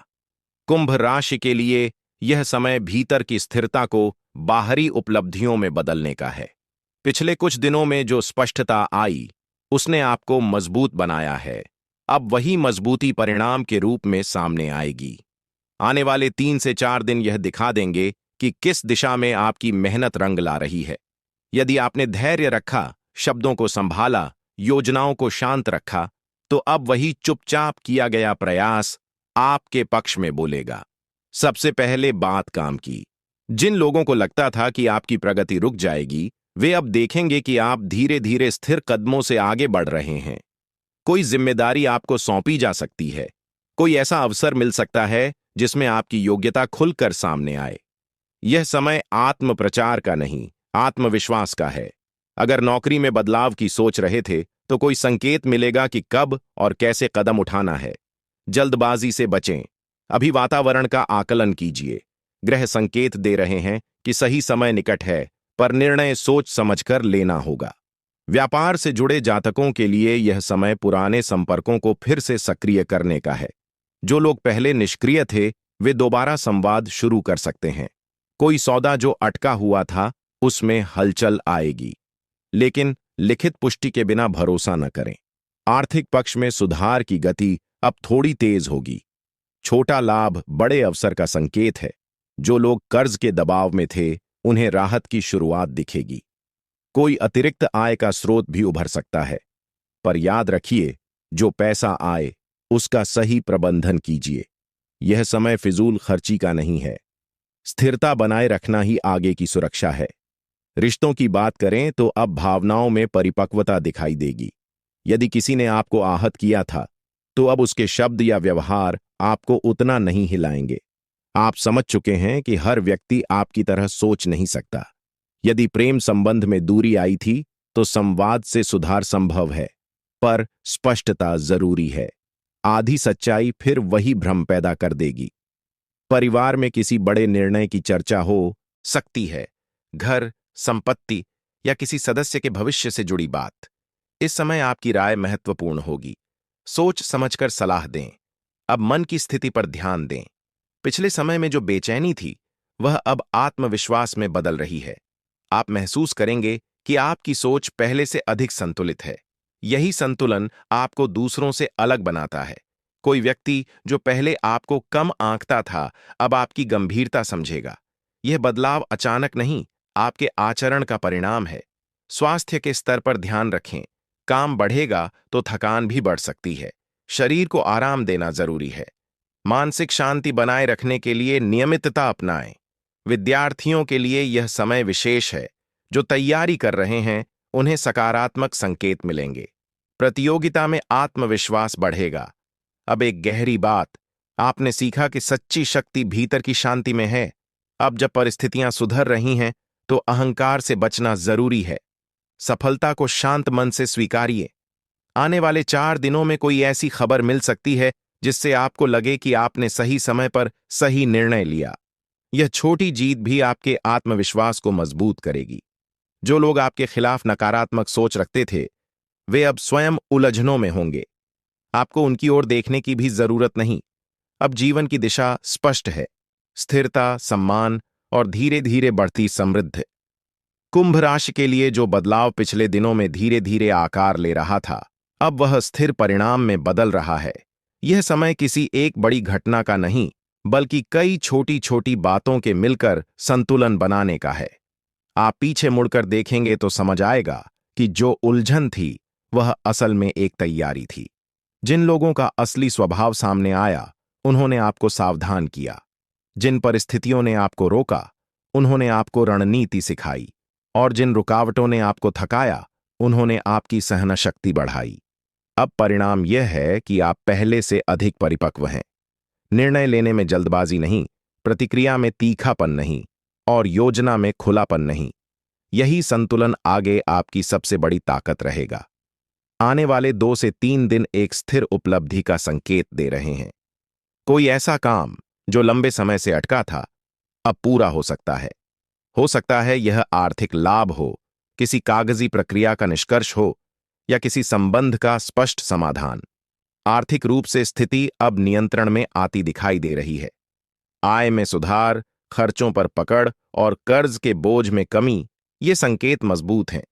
कुंभ राशि के लिए यह समय भीतर की स्थिरता को बाहरी उपलब्धियों में बदलने का है। पिछले कुछ दिनों में जो स्पष्टता आई उसने आपको मजबूत बनाया है। अब वही मजबूती परिणाम के रूप में सामने आएगी। आने वाले 3 से 4 दिन यह दिखा देंगे कि किस दिशा में आपकी मेहनत रंग ला रही है। यदि आपने धैर्य रखा, शब्दों को संभाला, योजनाओं को शांत रखा, तो अब वही चुपचाप किया गया प्रयास आपके पक्ष में बोलेगा। सबसे पहले बात काम की। जिन लोगों को लगता था कि आपकी प्रगति रुक जाएगी, वे अब देखेंगे कि आप धीरे धीरे स्थिर कदमों से आगे बढ़ रहे हैं। कोई जिम्मेदारी आपको सौंपी जा सकती है। कोई ऐसा अवसर मिल सकता है जिसमें आपकी योग्यता खुलकर सामने आए। यह समय आत्म प्रचार का नहीं, आत्मविश्वास का है। अगर नौकरी में बदलाव की सोच रहे थे, तो कोई संकेत मिलेगा कि कब और कैसे कदम उठाना है। जल्दबाजी से बचें। अभी वातावरण का आकलन कीजिए। ग्रह संकेत दे रहे हैं कि सही समय निकट है, पर निर्णय सोच समझकर लेना होगा। व्यापार से जुड़े जातकों के लिए यह समय पुराने संपर्कों को फिर से सक्रिय करने का है। जो लोग पहले निष्क्रिय थे, वे दोबारा संवाद शुरू कर सकते हैं। कोई सौदा जो अटका हुआ था, उसमें हलचल आएगी। लेकिन लिखित पुष्टि के बिना भरोसा न करें। आर्थिक पक्ष में सुधार की गति अब थोड़ी तेज होगी। छोटा लाभ बड़े अवसर का संकेत है। जो लोग कर्ज के दबाव में थे, उन्हें राहत की शुरुआत दिखेगी। कोई अतिरिक्त आय का स्रोत भी उभर सकता है। पर याद रखिए, जो पैसा आए, उसका सही प्रबंधन कीजिए। यह समय फिजूल खर्ची का नहीं है। स्थिरता बनाए रखना ही आगे की सुरक्षा है। रिश्तों की बात करें तो अब भावनाओं में परिपक्वता दिखाई देगी। यदि किसी ने आपको आहत किया था, तो अब उसके शब्द या व्यवहार आपको उतना नहीं हिलाएंगे। आप समझ चुके हैं कि हर व्यक्ति आपकी तरह सोच नहीं सकता। यदि प्रेम संबंध में दूरी आई थी, तो संवाद से सुधार संभव है, पर स्पष्टता जरूरी है। आधी सच्चाई फिर वही भ्रम पैदा कर देगी। परिवार में किसी बड़े निर्णय की चर्चा हो सकती है। घर, संपत्ति या किसी सदस्य के भविष्य से जुड़ी बात। इस समय आपकी राय महत्वपूर्ण होगी। सोच समझकर सलाह दें। अब मन की स्थिति पर ध्यान दें। पिछले समय में जो बेचैनी थी, वह अब आत्मविश्वास में बदल रही है। आप महसूस करेंगे कि आपकी सोच पहले से अधिक संतुलित है। यही संतुलन आपको दूसरों से अलग बनाता है। कोई व्यक्ति जो पहले आपको कम आंकता था, अब आपकी गंभीरता समझेगा। यह बदलाव अचानक नहीं, आपके आचरण का परिणाम है। स्वास्थ्य के स्तर पर ध्यान रखें। काम बढ़ेगा तो थकान भी बढ़ सकती है। शरीर को आराम देना जरूरी है। मानसिक शांति बनाए रखने के लिए नियमितता अपनाएं। विद्यार्थियों के लिए यह समय विशेष है। जो तैयारी कर रहे हैं, उन्हें सकारात्मक संकेत मिलेंगे। प्रतियोगिता में आत्मविश्वास बढ़ेगा। अब एक गहरी बात, आपने सीखा कि सच्ची शक्ति भीतर की शांति में है। अब जब परिस्थितियां सुधर रही हैं, तो अहंकार से बचना जरूरी है। सफलता को शांत मन से स्वीकारिए। आने वाले 4 दिनों में कोई ऐसी खबर मिल सकती है जिससे आपको लगे कि आपने सही समय पर सही निर्णय लिया। यह छोटी जीत भी आपके आत्मविश्वास को मजबूत करेगी। जो लोग आपके खिलाफ नकारात्मक सोच रखते थे, वे अब स्वयं उलझनों में होंगे। आपको उनकी ओर देखने की भी जरूरत नहीं। अब जीवन की दिशा स्पष्ट है। स्थिरता, सम्मान और धीरे धीरे बढ़ती समृद्धि। कुंभ राशि के लिए जो बदलाव पिछले दिनों में धीरे धीरे आकार ले रहा था, अब वह स्थिर परिणाम में बदल रहा है। यह समय किसी एक बड़ी घटना का नहीं, बल्कि कई छोटी छोटी बातों के मिलकर संतुलन बनाने का है। आप पीछे मुड़कर देखेंगे तो समझ आएगा कि जो उलझन थी, वह असल में एक तैयारी थी। जिन लोगों का असली स्वभाव सामने आया, उन्होंने आपको सावधान किया। जिन परिस्थितियों ने आपको रोका, उन्होंने आपको रणनीति सिखाई। और जिन रुकावटों ने आपको थकाया, उन्होंने आपकी सहनशक्ति बढ़ाई। अब परिणाम यह है कि आप पहले से अधिक परिपक्व हैं। निर्णय लेने में जल्दबाजी नहीं, प्रतिक्रिया में तीखापन नहीं और योजना में खुलापन नहीं। यही संतुलन आगे आपकी सबसे बड़ी ताकत रहेगा। आने वाले 2 से 3 दिन एक स्थिर उपलब्धि का संकेत दे रहे हैं। कोई ऐसा काम जो लंबे समय से अटका था, अब पूरा हो सकता है। हो सकता है यह आर्थिक लाभ हो, किसी कागजी प्रक्रिया का निष्कर्ष हो या किसी संबंध का स्पष्ट समाधान। आर्थिक रूप से स्थिति अब नियंत्रण में आती दिखाई दे रही है। आय में सुधार, खर्चों पर पकड़ और कर्ज के बोझ में कमी, ये संकेत मजबूत हैं।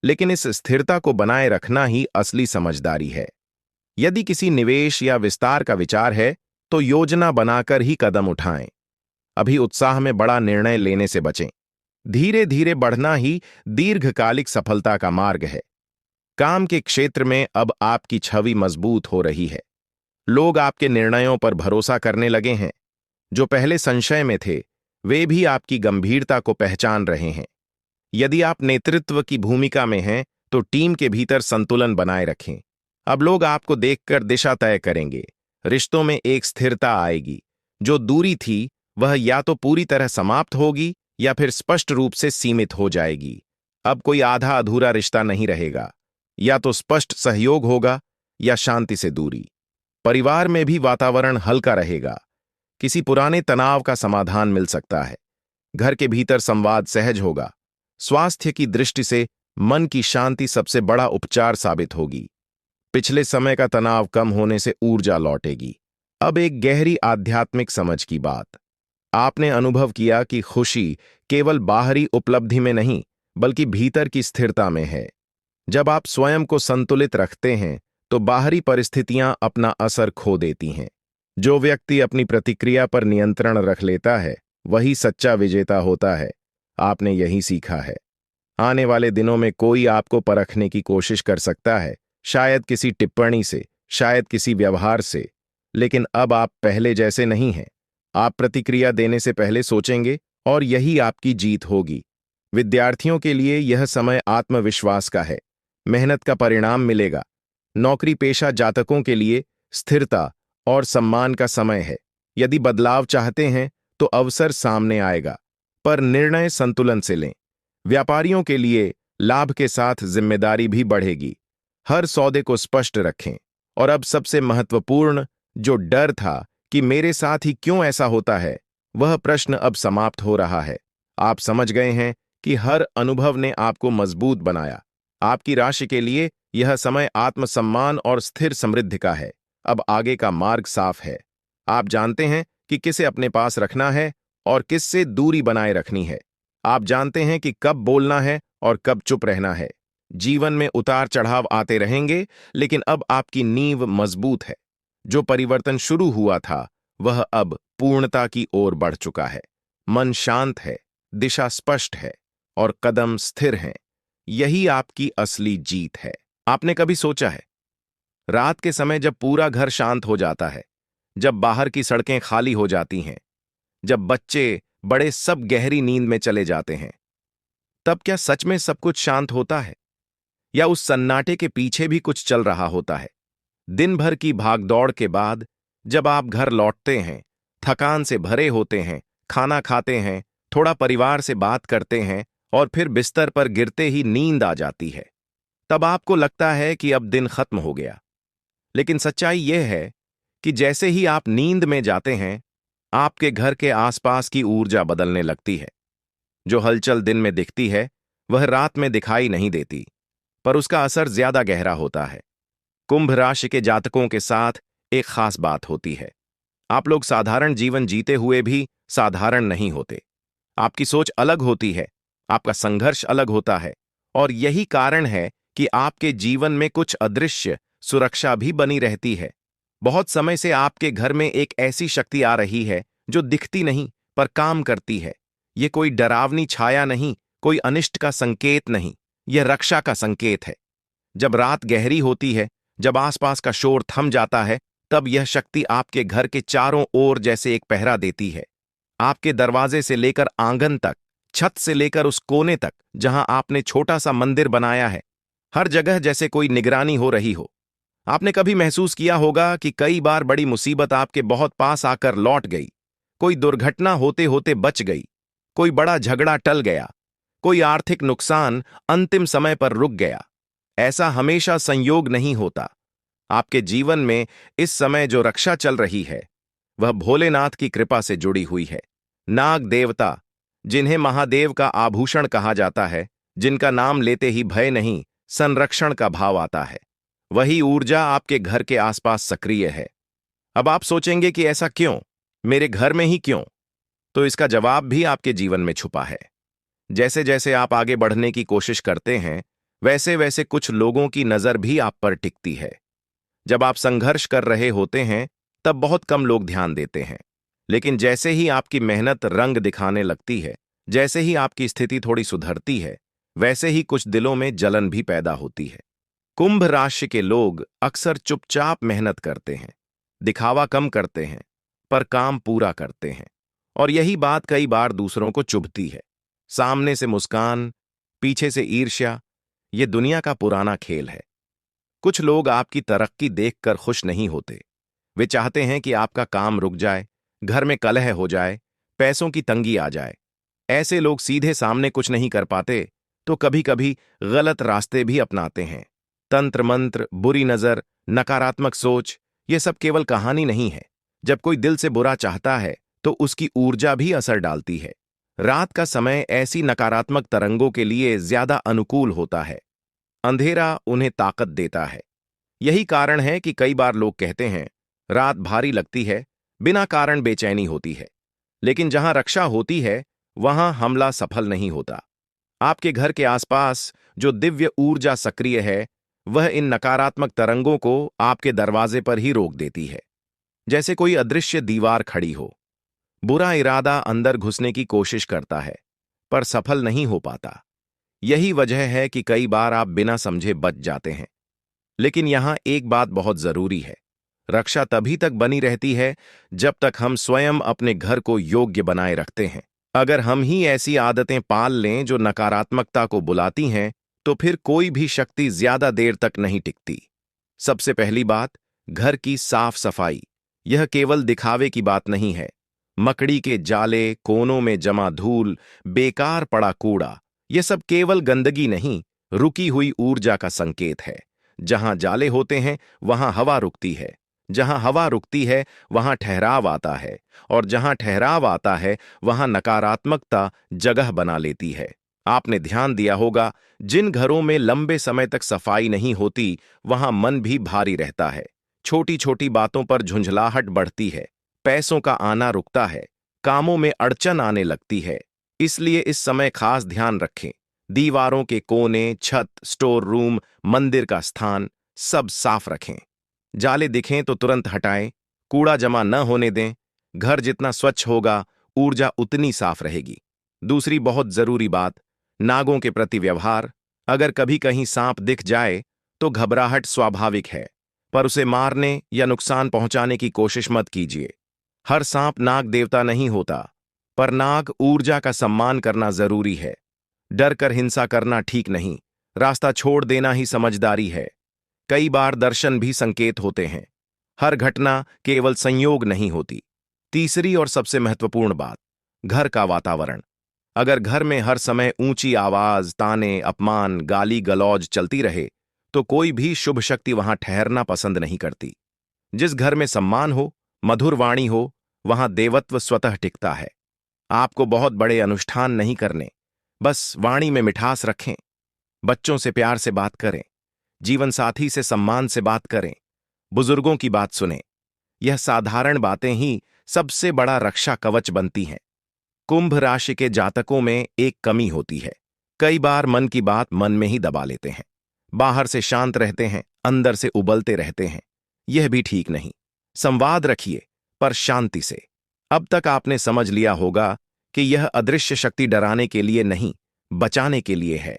लेकिन इस स्थिरता को बनाए रखना ही असली समझदारी है। यदि किसी निवेश या विस्तार का विचार है, तो योजना बनाकर ही कदम उठाएं। अभी उत्साह में बड़ा निर्णय लेने से बचें। धीरे धीरे बढ़ना ही दीर्घकालिक सफलता का मार्ग है। काम के क्षेत्र में अब आपकी छवि मजबूत हो रही है। लोग आपके निर्णयों पर भरोसा करने लगे हैं। जो पहले संशय में थे, वे भी आपकी गंभीरता को पहचान रहे हैं। यदि आप नेतृत्व की भूमिका में हैं, तो टीम के भीतर संतुलन बनाए रखें। अब लोग आपको देखकर दिशा तय करेंगे। रिश्तों में एक स्थिरता आएगी। जो दूरी थी, वह या तो पूरी तरह समाप्त होगी या फिर स्पष्ट रूप से सीमित हो जाएगी। अब कोई आधा अधूरा रिश्ता नहीं रहेगा। या तो स्पष्ट सहयोग होगा या शांति से दूरी। परिवार में भी वातावरण हल्का रहेगा। किसी पुराने तनाव का समाधान मिल सकता है। घर के भीतर संवाद सहज होगा। स्वास्थ्य की दृष्टि से मन की शांति सबसे बड़ा उपचार साबित होगी। पिछले समय का तनाव कम होने से ऊर्जा लौटेगी। अब एक गहरी आध्यात्मिक समझ की बात। आपने अनुभव किया कि खुशी केवल बाहरी उपलब्धि में नहीं, बल्कि भीतर की स्थिरता में है। जब आप स्वयं को संतुलित रखते हैं, तो बाहरी परिस्थितियां अपना असर खो देती हैं। जो व्यक्ति अपनी प्रतिक्रिया पर नियंत्रण रख लेता है, वही सच्चा विजेता होता है। आपने यही सीखा है। आने वाले दिनों में कोई आपको परखने की कोशिश कर सकता है, शायद किसी टिप्पणी से, शायद किसी व्यवहार से, लेकिन अब आप पहले जैसे नहीं हैं। आप प्रतिक्रिया देने से पहले सोचेंगे और यही आपकी जीत होगी। विद्यार्थियों के लिए यह समय आत्मविश्वास का है। मेहनत का परिणाम मिलेगा। नौकरी पेशा जातकों के लिए स्थिरता और सम्मान का समय है। यदि बदलाव चाहते हैं, तो अवसर सामने आएगा, पर निर्णय संतुलन से लें। व्यापारियों के लिए लाभ के साथ जिम्मेदारी भी बढ़ेगी। हर सौदे को स्पष्ट रखें। और अब सबसे महत्वपूर्ण, जो डर था कि मेरे साथ ही क्यों ऐसा होता है, वह प्रश्न अब समाप्त हो रहा है। आप समझ गए हैं कि हर अनुभव ने आपको मजबूत बनाया। आपकी राशि के लिए यह समय आत्मसम्मान और स्थिर समृद्धि का है। अब आगे का मार्ग साफ है। आप जानते हैं कि किसे अपने पास रखना है और किससे दूरी बनाए रखनी है। आप जानते हैं कि कब बोलना है और कब चुप रहना है। जीवन में उतार चढ़ाव आते रहेंगे, लेकिन अब आपकी नींव मजबूत है। जो परिवर्तन शुरू हुआ था, वह अब पूर्णता की ओर बढ़ चुका है। मन शांत है, दिशा स्पष्ट है और कदम स्थिर हैं। यही आपकी असली जीत है। आपने कभी सोचा है, रात के समय जब पूरा घर शांत हो जाता है, जब बाहर की सड़कें खाली हो जाती हैं, जब बच्चे बड़े सब गहरी नींद में चले जाते हैं, तब क्या सच में सब कुछ शांत होता है, या उस सन्नाटे के पीछे भी कुछ चल रहा होता है? दिन भर की भागदौड़ के बाद जब आप घर लौटते हैं, थकान से भरे होते हैं, खाना खाते हैं, थोड़ा परिवार से बात करते हैं और फिर बिस्तर पर गिरते ही नींद आ जाती है, तब आपको लगता है कि अब दिन खत्म हो गया। लेकिन सच्चाई यह है कि जैसे ही आप नींद में जाते हैं, आपके घर के आसपास की ऊर्जा बदलने लगती है। जो हलचल दिन में दिखती है, वह रात में दिखाई नहीं देती, पर उसका असर ज्यादा गहरा होता है। कुंभ राशि के जातकों के साथ एक खास बात होती है। आप लोग साधारण जीवन जीते हुए भी साधारण नहीं होते। आपकी सोच अलग होती है, आपका संघर्ष अलग होता है, और यही कारण है कि आपके जीवन में कुछ अदृश्य सुरक्षा भी बनी रहती है। बहुत समय से आपके घर में एक ऐसी शक्ति आ रही है जो दिखती नहीं पर काम करती है। यह कोई डरावनी छाया नहीं, कोई अनिष्ट का संकेत नहीं, यह रक्षा का संकेत है। जब रात गहरी होती है, जब आसपास का शोर थम जाता है, तब यह शक्ति आपके घर के चारों ओर जैसे एक पहरा देती है। आपके दरवाजे से लेकर आंगन तक, छत से लेकर उस कोने तक जहां आपने छोटा सा मंदिर बनाया है, हर जगह जैसे कोई निगरानी हो रही हो। आपने कभी महसूस किया होगा कि कई बार बड़ी मुसीबत आपके बहुत पास आकर लौट गई। कोई दुर्घटना होते होते बच गई, कोई बड़ा झगड़ा टल गया, कोई आर्थिक नुकसान अंतिम समय पर रुक गया। ऐसा हमेशा संयोग नहीं होता। आपके जीवन में इस समय जो रक्षा चल रही है, वह भोलेनाथ की कृपा से जुड़ी हुई है। नाग देवता, जिन्हें महादेव का आभूषण कहा जाता है, जिनका नाम लेते ही भय नहीं, संरक्षण का भाव आता है, वही ऊर्जा आपके घर के आसपास सक्रिय है। अब आप सोचेंगे कि ऐसा क्यों, मेरे घर में ही क्यों? तो इसका जवाब भी आपके जीवन में छुपा है। जैसे जैसे आप आगे बढ़ने की कोशिश करते हैं, वैसे वैसे कुछ लोगों की नजर भी आप पर टिकती है। जब आप संघर्ष कर रहे होते हैं, तब बहुत कम लोग ध्यान देते हैं। लेकिन जैसे ही आपकी मेहनत रंग दिखाने लगती है, जैसे ही आपकी स्थिति थोड़ी सुधरती है, वैसे ही कुछ दिलों में जलन भी पैदा होती है। कुंभ राशि के लोग अक्सर चुपचाप मेहनत करते हैं, दिखावा कम करते हैं, पर काम पूरा करते हैं। और यही बात कई बार दूसरों को चुभती है। सामने से मुस्कान, पीछे से ईर्ष्या, ये दुनिया का पुराना खेल है। कुछ लोग आपकी तरक्की देखकर खुश नहीं होते। वे चाहते हैं कि आपका काम रुक जाए, घर में कलह हो जाए, पैसों की तंगी आ जाए। ऐसे लोग सीधे सामने कुछ नहीं कर पाते, तो कभी कभी गलत रास्ते भी अपनाते हैं। तंत्र मंत्र, बुरी नजर, नकारात्मक सोच, ये सब केवल कहानी नहीं है। जब कोई दिल से बुरा चाहता है तो उसकी ऊर्जा भी असर डालती है। रात का समय ऐसी नकारात्मक तरंगों के लिए ज्यादा अनुकूल होता है। अंधेरा उन्हें ताकत देता है। यही कारण है कि कई बार लोग कहते हैं, रात भारी लगती है, बिना कारण बेचैनी होती है। लेकिन जहां रक्षा होती है, वहां हमला सफल नहीं होता। आपके घर के आसपास जो दिव्य ऊर्जा सक्रिय है, वह इन नकारात्मक तरंगों को आपके दरवाजे पर ही रोक देती है। जैसे कोई अदृश्य दीवार खड़ी हो। बुरा इरादा अंदर घुसने की कोशिश करता है, पर सफल नहीं हो पाता। यही वजह है कि कई बार आप बिना समझे बच जाते हैं। लेकिन यहां एक बात बहुत जरूरी है। रक्षा तभी तक बनी रहती है जब तक हम स्वयं अपने घर को योग्य बनाए रखते हैं। अगर हम ही ऐसी आदतें पाल लें जो नकारात्मकता को बुलाती हैं, तो फिर कोई भी शक्ति ज्यादा देर तक नहीं टिकती। सबसे पहली बात, घर की साफ सफाई। यह केवल दिखावे की बात नहीं है। मकड़ी के जाले, कोनों में जमा धूल, बेकार पड़ा कूड़ा, यह सब केवल गंदगी नहीं, रुकी हुई ऊर्जा का संकेत है। जहां जाले होते हैं, वहां हवा रुकती है। जहां हवा रुकती है, वहां ठहराव आता है। और जहां ठहराव आता है, वहां नकारात्मकता जगह बना लेती है। आपने ध्यान दिया होगा, जिन घरों में लंबे समय तक सफाई नहीं होती, वहां मन भी भारी रहता है। छोटी छोटी बातों पर झुंझलाहट बढ़ती है, पैसों का आना रुकता है, कामों में अड़चन आने लगती है। इसलिए इस समय खास ध्यान रखें। दीवारों के कोने, छत, स्टोर रूम, मंदिर का स्थान, सब साफ रखें। जाले दिखें तो तुरंत हटाएं, कूड़ा जमा न होने दें। घर जितना स्वच्छ होगा, ऊर्जा उतनी साफ रहेगी। दूसरी बहुत जरूरी बात, नागों के प्रति व्यवहार। अगर कभी कहीं सांप दिख जाए तो घबराहट स्वाभाविक है, पर उसे मारने या नुकसान पहुंचाने की कोशिश मत कीजिए। हर सांप नाग देवता नहीं होता, पर नाग ऊर्जा का सम्मान करना जरूरी है। डर कर हिंसा करना ठीक नहीं, रास्ता छोड़ देना ही समझदारी है। कई बार दर्शन भी संकेत होते हैं। हर घटना केवल संयोग नहीं होती। तीसरी और सबसे महत्वपूर्ण बात, घर का वातावरण। अगर घर में हर समय ऊंची आवाज, ताने, अपमान, गाली गलौज चलती रहे, तो कोई भी शुभ शक्ति वहां ठहरना पसंद नहीं करती। जिस घर में सम्मान हो, मधुर वाणी हो, वहां देवत्व स्वतः टिकता है। आपको बहुत बड़े अनुष्ठान नहीं करने, बस वाणी में मिठास रखें। बच्चों से प्यार से बात करें, जीवन साथी से सम्मान से बात करें, बुजुर्गों की बात सुनें। यह साधारण बातें ही सबसे बड़ा रक्षा कवच बनती हैं। कुंभ राशि के जातकों में एक कमी होती है। कई बार मन की बात मन में ही दबा लेते हैं। बाहर से शांत रहते हैं, अंदर से उबलते रहते हैं। यह भी ठीक नहीं। संवाद रखिए, पर शांति से। अब तक आपने समझ लिया होगा कि यह अदृश्य शक्ति डराने के लिए नहीं, बचाने के लिए है।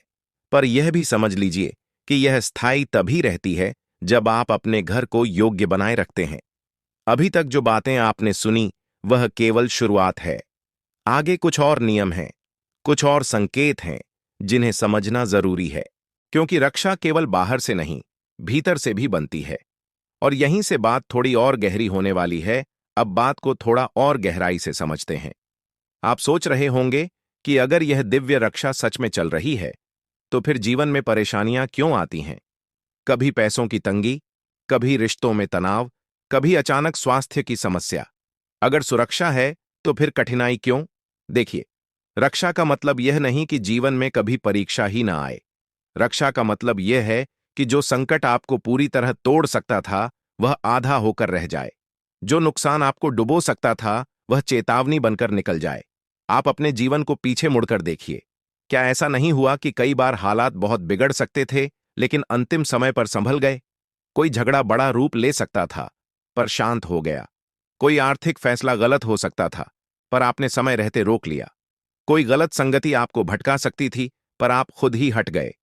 पर यह भी समझ लीजिए कि यह स्थायी तभी रहती है जब आप अपने घर को योग्य बनाए रखते हैं। अभी तक जो बातें आपने सुनी, वह केवल शुरुआत है। आगे कुछ और नियम हैं, कुछ और संकेत हैं, जिन्हें समझना जरूरी है। क्योंकि रक्षा केवल बाहर से नहीं, भीतर से भी बनती है। और यहीं से बात थोड़ी और गहरी होने वाली है। अब बात को थोड़ा और गहराई से समझते हैं। आप सोच रहे होंगे कि अगर यह दिव्य रक्षा सच में चल रही है, तो फिर जीवन में परेशानियां क्यों आती हैं? कभी पैसों की तंगी, कभी रिश्तों में तनाव, कभी अचानक स्वास्थ्य की समस्या। अगर सुरक्षा है, तो फिर कठिनाई क्यों? देखिए, रक्षा का मतलब यह नहीं कि जीवन में कभी परीक्षा ही ना आए। रक्षा का मतलब यह है कि जो संकट आपको पूरी तरह तोड़ सकता था, वह आधा होकर रह जाए। जो नुकसान आपको डुबो सकता था, वह चेतावनी बनकर निकल जाए। आप अपने जीवन को पीछे मुड़कर देखिए। क्या ऐसा नहीं हुआ कि कई बार हालात बहुत बिगड़ सकते थे, लेकिन अंतिम समय पर संभल गए? कोई झगड़ा बड़ा रूप ले सकता था, पर शांत हो गया। कोई आर्थिक फैसला गलत हो सकता था, पर आपने समय रहते रोक लिया। कोई गलत संगति आपको भटका सकती थी, पर आप खुद ही हट गए।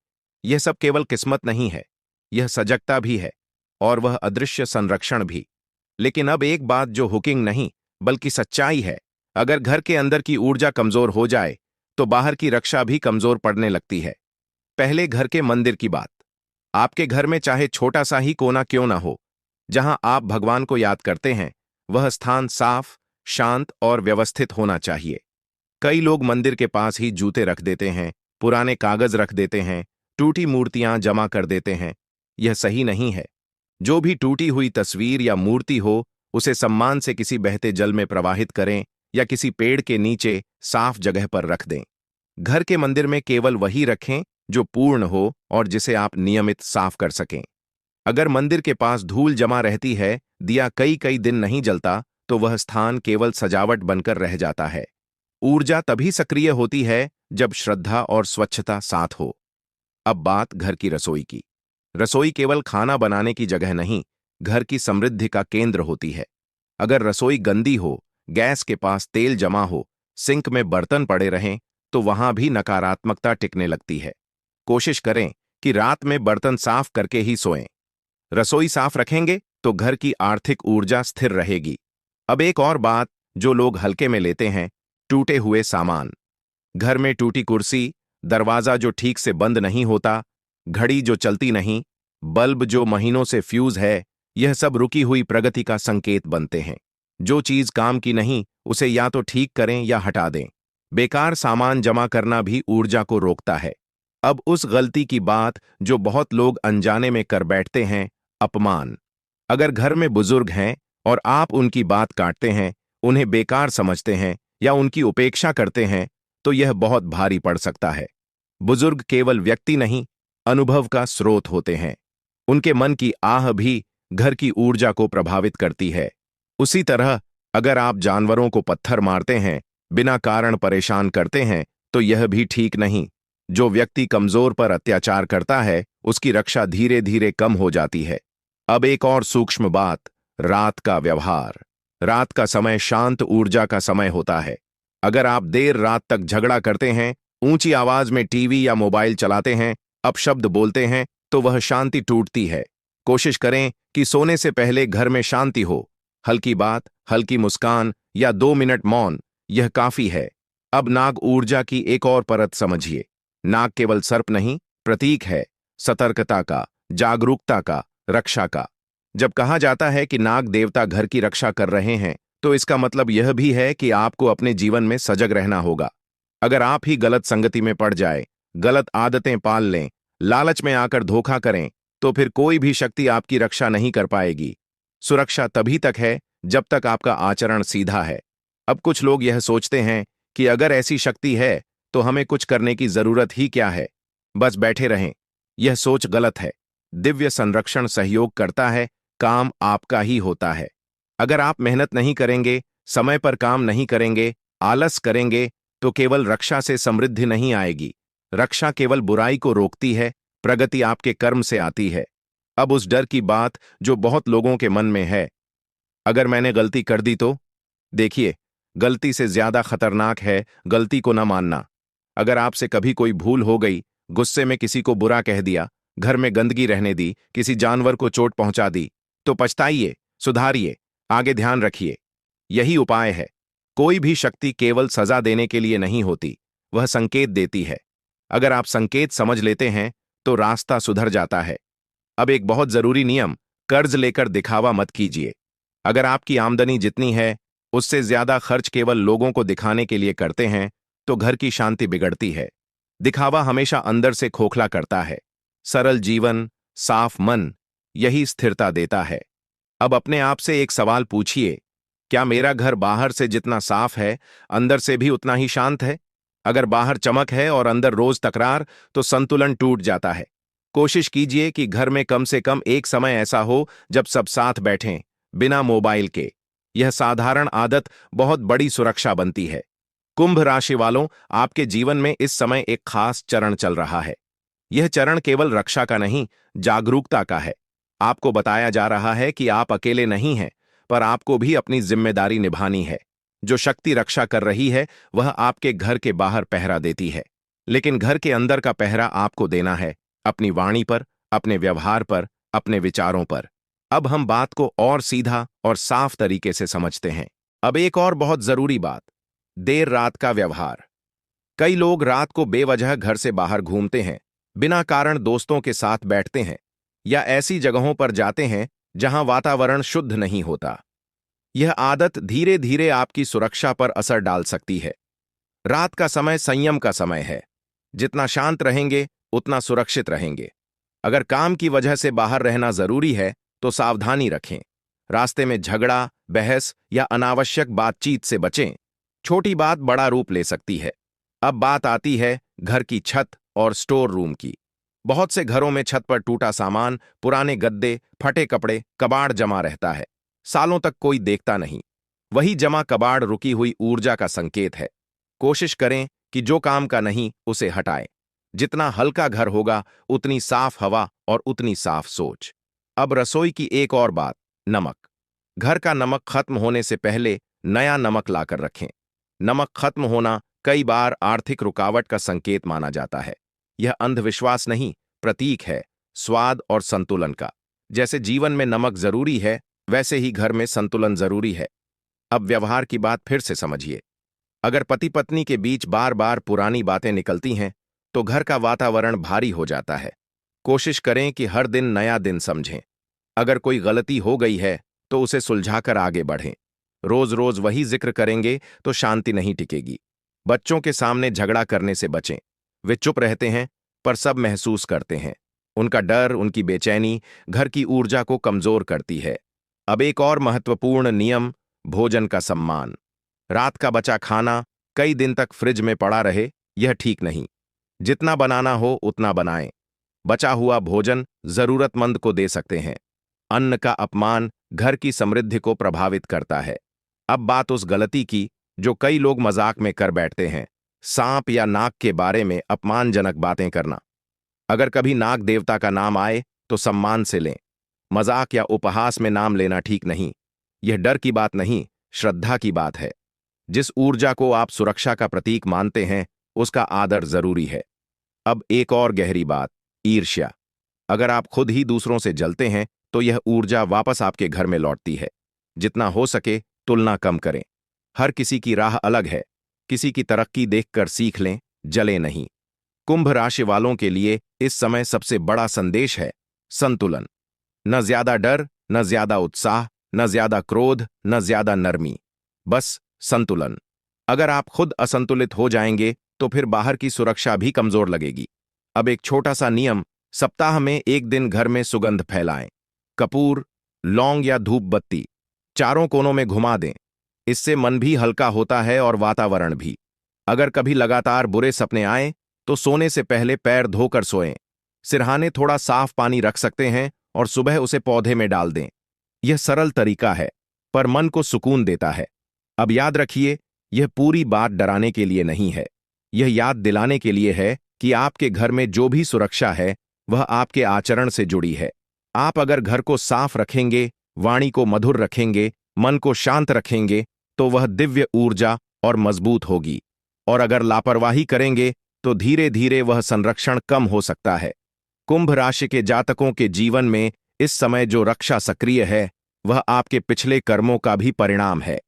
यह सब केवल किस्मत नहीं है, यह सजगता भी है, और वह अदृश्य संरक्षण भी। लेकिन अब एक बात जो हुकिंग नहीं, बल्कि सच्चाई है। अगर घर के अंदर की ऊर्जा कमजोर हो जाए, तो बाहर की रक्षा भी कमजोर पड़ने लगती है। पहले घर के मंदिर की बात। आपके घर में चाहे छोटा सा ही कोना क्यों ना हो, जहां आप भगवान को याद करते हैं, वह स्थान साफ, शांत और व्यवस्थित होना चाहिए। कई लोग मंदिर के पास ही जूते रख देते हैं, पुराने कागज रख देते हैं, टूटी मूर्तियां जमा कर देते हैं। यह सही नहीं है। जो भी टूटी हुई तस्वीर या मूर्ति हो, उसे सम्मान से किसी बहते जल में प्रवाहित करें या किसी पेड़ के नीचे साफ जगह पर रख दें। घर के मंदिर में केवल वही रखें जो पूर्ण हो और जिसे आप नियमित साफ कर सकें। अगर मंदिर के पास धूल जमा रहती है, दिया कई कई दिन नहीं जलता, तो वह स्थान केवल सजावट बनकर रह जाता है। ऊर्जा तभी सक्रिय होती है जब श्रद्धा और स्वच्छता साथ हो। अब बात घर की रसोई की। रसोई केवल खाना बनाने की जगह नहीं, घर की समृद्धि का केंद्र होती है। अगर रसोई गंदी हो, गैस के पास तेल जमा हो, सिंक में बर्तन पड़े रहें, तो वहां भी नकारात्मकता टिकने लगती है। कोशिश करें कि रात में बर्तन साफ करके ही सोएं। रसोई साफ रखेंगे तो घर की आर्थिक ऊर्जा स्थिर रहेगी। अब एक और बात जो लोग हल्के में लेते हैं, टूटे हुए सामान। घर में टूटी कुर्सी, दरवाजा जो ठीक से बंद नहीं होता, घड़ी जो चलती नहीं, बल्ब जो महीनों से फ्यूज है, यह सब रुकी हुई प्रगति का संकेत बनते हैं। जो चीज काम की नहीं, उसे या तो ठीक करें या हटा दें। बेकार सामान जमा करना भी ऊर्जा को रोकता है। अब उस गलती की बात जो बहुत लोग अनजाने में कर बैठते हैं, अपमान। अगर घर में बुजुर्ग हैं और आप उनकी बात काटते हैं, उन्हें बेकार समझते हैं या उनकी उपेक्षा करते हैं, तो यह बहुत भारी पड़ सकता है। बुजुर्ग केवल व्यक्ति नहीं, अनुभव का स्रोत होते हैं। उनके मन की आह भी घर की ऊर्जा को प्रभावित करती है। उसी तरह अगर आप जानवरों को पत्थर मारते हैं, बिना कारण परेशान करते हैं, तो यह भी ठीक नहीं। जो व्यक्ति कमजोर पर अत्याचार करता है, उसकी रक्षा धीरे धीरे कम हो जाती है। अब एक और सूक्ष्म बात, रात का व्यवहार। रात का समय शांत ऊर्जा का समय होता है। अगर आप देर रात तक झगड़ा करते हैं, ऊंची आवाज में टीवी या मोबाइल चलाते हैं, अपशब्द बोलते हैं, तो वह शांति टूटती है। कोशिश करें कि सोने से पहले घर में शांति हो। हल्की बात, हल्की मुस्कान या 2 मिनट मौन, यह काफी है। अब नाग ऊर्जा की एक और परत समझिए। नाग केवल सर्प नहीं, प्रतीक है सतर्कता का, जागरूकता का, रक्षा का। जब कहा जाता है कि नाग देवता घर की रक्षा कर रहे हैं, तो इसका मतलब यह भी है कि आपको अपने जीवन में सजग रहना होगा। अगर आप ही गलत संगति में पड़ जाए, गलत आदतें पाल लें, लालच में आकर धोखा करें, तो फिर कोई भी शक्ति आपकी रक्षा नहीं कर पाएगी। सुरक्षा तभी तक है जब तक आपका आचरण सीधा है। अब कुछ लोग यह सोचते हैं कि अगर ऐसी शक्ति है तो हमें कुछ करने की जरूरत ही क्या है, बस बैठे रहें। यह सोच गलत है। दिव्य संरक्षण सहयोग करता है, काम आपका ही होता है। अगर आप मेहनत नहीं करेंगे, समय पर काम नहीं करेंगे, आलस करेंगे, तो केवल रक्षा से समृद्धि नहीं आएगी। रक्षा केवल बुराई को रोकती है, प्रगति आपके कर्म से आती है। अब उस डर की बात जो बहुत लोगों के मन में है, अगर मैंने गलती कर दी तो? देखिए, गलती से ज्यादा खतरनाक है गलती को न मानना। अगर आपसे कभी कोई भूल हो गई, गुस्से में किसी को बुरा कह दिया, घर में गंदगी रहने दी, किसी जानवर को चोट पहुंचा दी, तो पछताइए, सुधारिए, आगे ध्यान रखिए। यही उपाय है। कोई भी शक्ति केवल सजा देने के लिए नहीं होती, वह संकेत देती है। अगर आप संकेत समझ लेते हैं, तो रास्ता सुधर जाता है। अब एक बहुत जरूरी नियम, कर्ज लेकर दिखावा मत कीजिए। अगर आपकी आमदनी जितनी है, उससे ज्यादा खर्च केवल लोगों को दिखाने के लिए करते हैं, तो घर की शांति बिगड़ती है। दिखावा हमेशा अंदर से खोखला करता है। सरल जीवन, साफ मन, यही स्थिरता देता है। अब अपने आप से एक सवाल पूछिए, क्या मेरा घर बाहर से जितना साफ है, अंदर से भी उतना ही शांत है? अगर बाहर चमक है और अंदर रोज तकरार, तो संतुलन टूट जाता है। कोशिश कीजिए कि घर में कम से कम एक समय ऐसा हो जब सब साथ बैठें, बिना मोबाइल के। यह साधारण आदत बहुत बड़ी सुरक्षा बनती है। कुंभ राशि वालों, आपके जीवन में इस समय एक खास चरण चल रहा है। यह चरण केवल रक्षा का नहीं, जागरूकता का है। आपको बताया जा रहा है कि आप अकेले नहीं हैं, पर आपको भी अपनी जिम्मेदारी निभानी है। जो शक्ति रक्षा कर रही है वह आपके घर के बाहर पहरा देती है, लेकिन घर के अंदर का पहरा आपको देना है, अपनी वाणी पर, अपने व्यवहार पर, अपने विचारों पर। अब हम बात को और सीधा और साफ तरीके से समझते हैं। अब एक और बहुत जरूरी बात, देर रात का व्यवहार। कई लोग रात को बेवजह घर से बाहर घूमते हैं, बिना कारण दोस्तों के साथ बैठते हैं या ऐसी जगहों पर जाते हैं जहां वातावरण शुद्ध नहीं होता। यह आदत धीरे धीरे आपकी सुरक्षा पर असर डाल सकती है। रात का समय संयम का समय है। जितना शांत रहेंगे उतना सुरक्षित रहेंगे। अगर काम की वजह से बाहर रहना जरूरी है तो सावधानी रखें। रास्ते में झगड़ा, बहस या अनावश्यक बातचीत से बचें। छोटी बात बड़ा रूप ले सकती है। अब बात आती है घर की छत और स्टोर रूम की। बहुत से घरों में छत पर टूटा सामान, पुराने गद्दे, फटे कपड़े, कबाड़ जमा रहता है। सालों तक कोई देखता नहीं। वही जमा कबाड़ रुकी हुई ऊर्जा का संकेत है। कोशिश करें कि जो काम का नहीं उसे हटाएं। जितना हल्का घर होगा उतनी साफ हवा और उतनी साफ सोच। अब रसोई की एक और बात, नमक। घर का नमक खत्म होने से पहले नया नमक लाकर रखें। नमक खत्म होना कई बार आर्थिक रुकावट का संकेत माना जाता है। यह अंधविश्वास नहीं, प्रतीक है स्वाद और संतुलन का। जैसे जीवन में नमक जरूरी है, वैसे ही घर में संतुलन जरूरी है। अब व्यवहार की बात फिर से समझिए। अगर पति पत्नी के बीच बार बार पुरानी बातें निकलती हैं तो घर का वातावरण भारी हो जाता है। कोशिश करें कि हर दिन नया दिन समझें। अगर कोई गलती हो गई है तो उसे सुलझाकर आगे बढ़ें। रोज रोज वही जिक्र करेंगे तो शांति नहीं टिकेगी। बच्चों के सामने झगड़ा करने से बचें। वे चुप रहते हैं पर सब महसूस करते हैं। उनका डर, उनकी बेचैनी घर की ऊर्जा को कमजोर करती है। अब एक और महत्वपूर्ण नियम, भोजन का सम्मान। रात का बचा खाना कई दिन तक फ्रिज में पड़ा रहे, यह ठीक नहीं। जितना बनाना हो उतना बनाएं। बचा हुआ भोजन जरूरतमंद को दे सकते हैं। अन्न का अपमान घर की समृद्धि को प्रभावित करता है। अब बात उस गलती की जो कई लोग मजाक में कर बैठते हैं, सांप या नाग के बारे में अपमानजनक बातें करना। अगर कभी नाग देवता का नाम आए तो सम्मान से लें। मजाक या उपहास में नाम लेना ठीक नहीं। यह डर की बात नहीं, श्रद्धा की बात है। जिस ऊर्जा को आप सुरक्षा का प्रतीक मानते हैं उसका आदर जरूरी है। अब एक और गहरी बात, ईर्ष्या। अगर आप खुद ही दूसरों से जलते हैं तो यह ऊर्जा वापस आपके घर में लौटती है। जितना हो सके तुलना कम करें। हर किसी की राह अलग है। किसी की तरक्की देखकर सीख लें, जले नहीं। कुंभ राशि वालों के लिए इस समय सबसे बड़ा संदेश है संतुलन। न ज्यादा डर, न ज्यादा उत्साह, न ज्यादा क्रोध, न ज्यादा नरमी। बस संतुलन। अगर आप खुद असंतुलित हो जाएंगे तो फिर बाहर की सुरक्षा भी कमजोर लगेगी। अब एक छोटा सा नियम, सप्ताह में एक दिन घर में सुगंध फैलाएं। कपूर, लौंग या धूप बत्ती चारों कोनों में घुमा दें। इससे मन भी हल्का होता है और वातावरण भी। अगर कभी लगातार बुरे सपने आए तो सोने से पहले पैर धोकर सोएं। सिरहाने थोड़ा साफ पानी रख सकते हैं और सुबह उसे पौधे में डाल दें। यह सरल तरीका है पर मन को सुकून देता है। अब याद रखिए, यह पूरी बात डराने के लिए नहीं है। यह याद दिलाने के लिए है कि आपके घर में जो भी सुरक्षा है वह आपके आचरण से जुड़ी है। आप अगर घर को साफ रखेंगे, वाणी को मधुर रखेंगे, मन को शांत रखेंगे तो वह दिव्य ऊर्जा और मजबूत होगी। और अगर लापरवाही करेंगे तो धीरे धीरे वह संरक्षण कम हो सकता है। कुंभ राशि के जातकों के जीवन में इस समय जो रक्षा सक्रिय है वह आपके पिछले कर्मों का भी परिणाम है।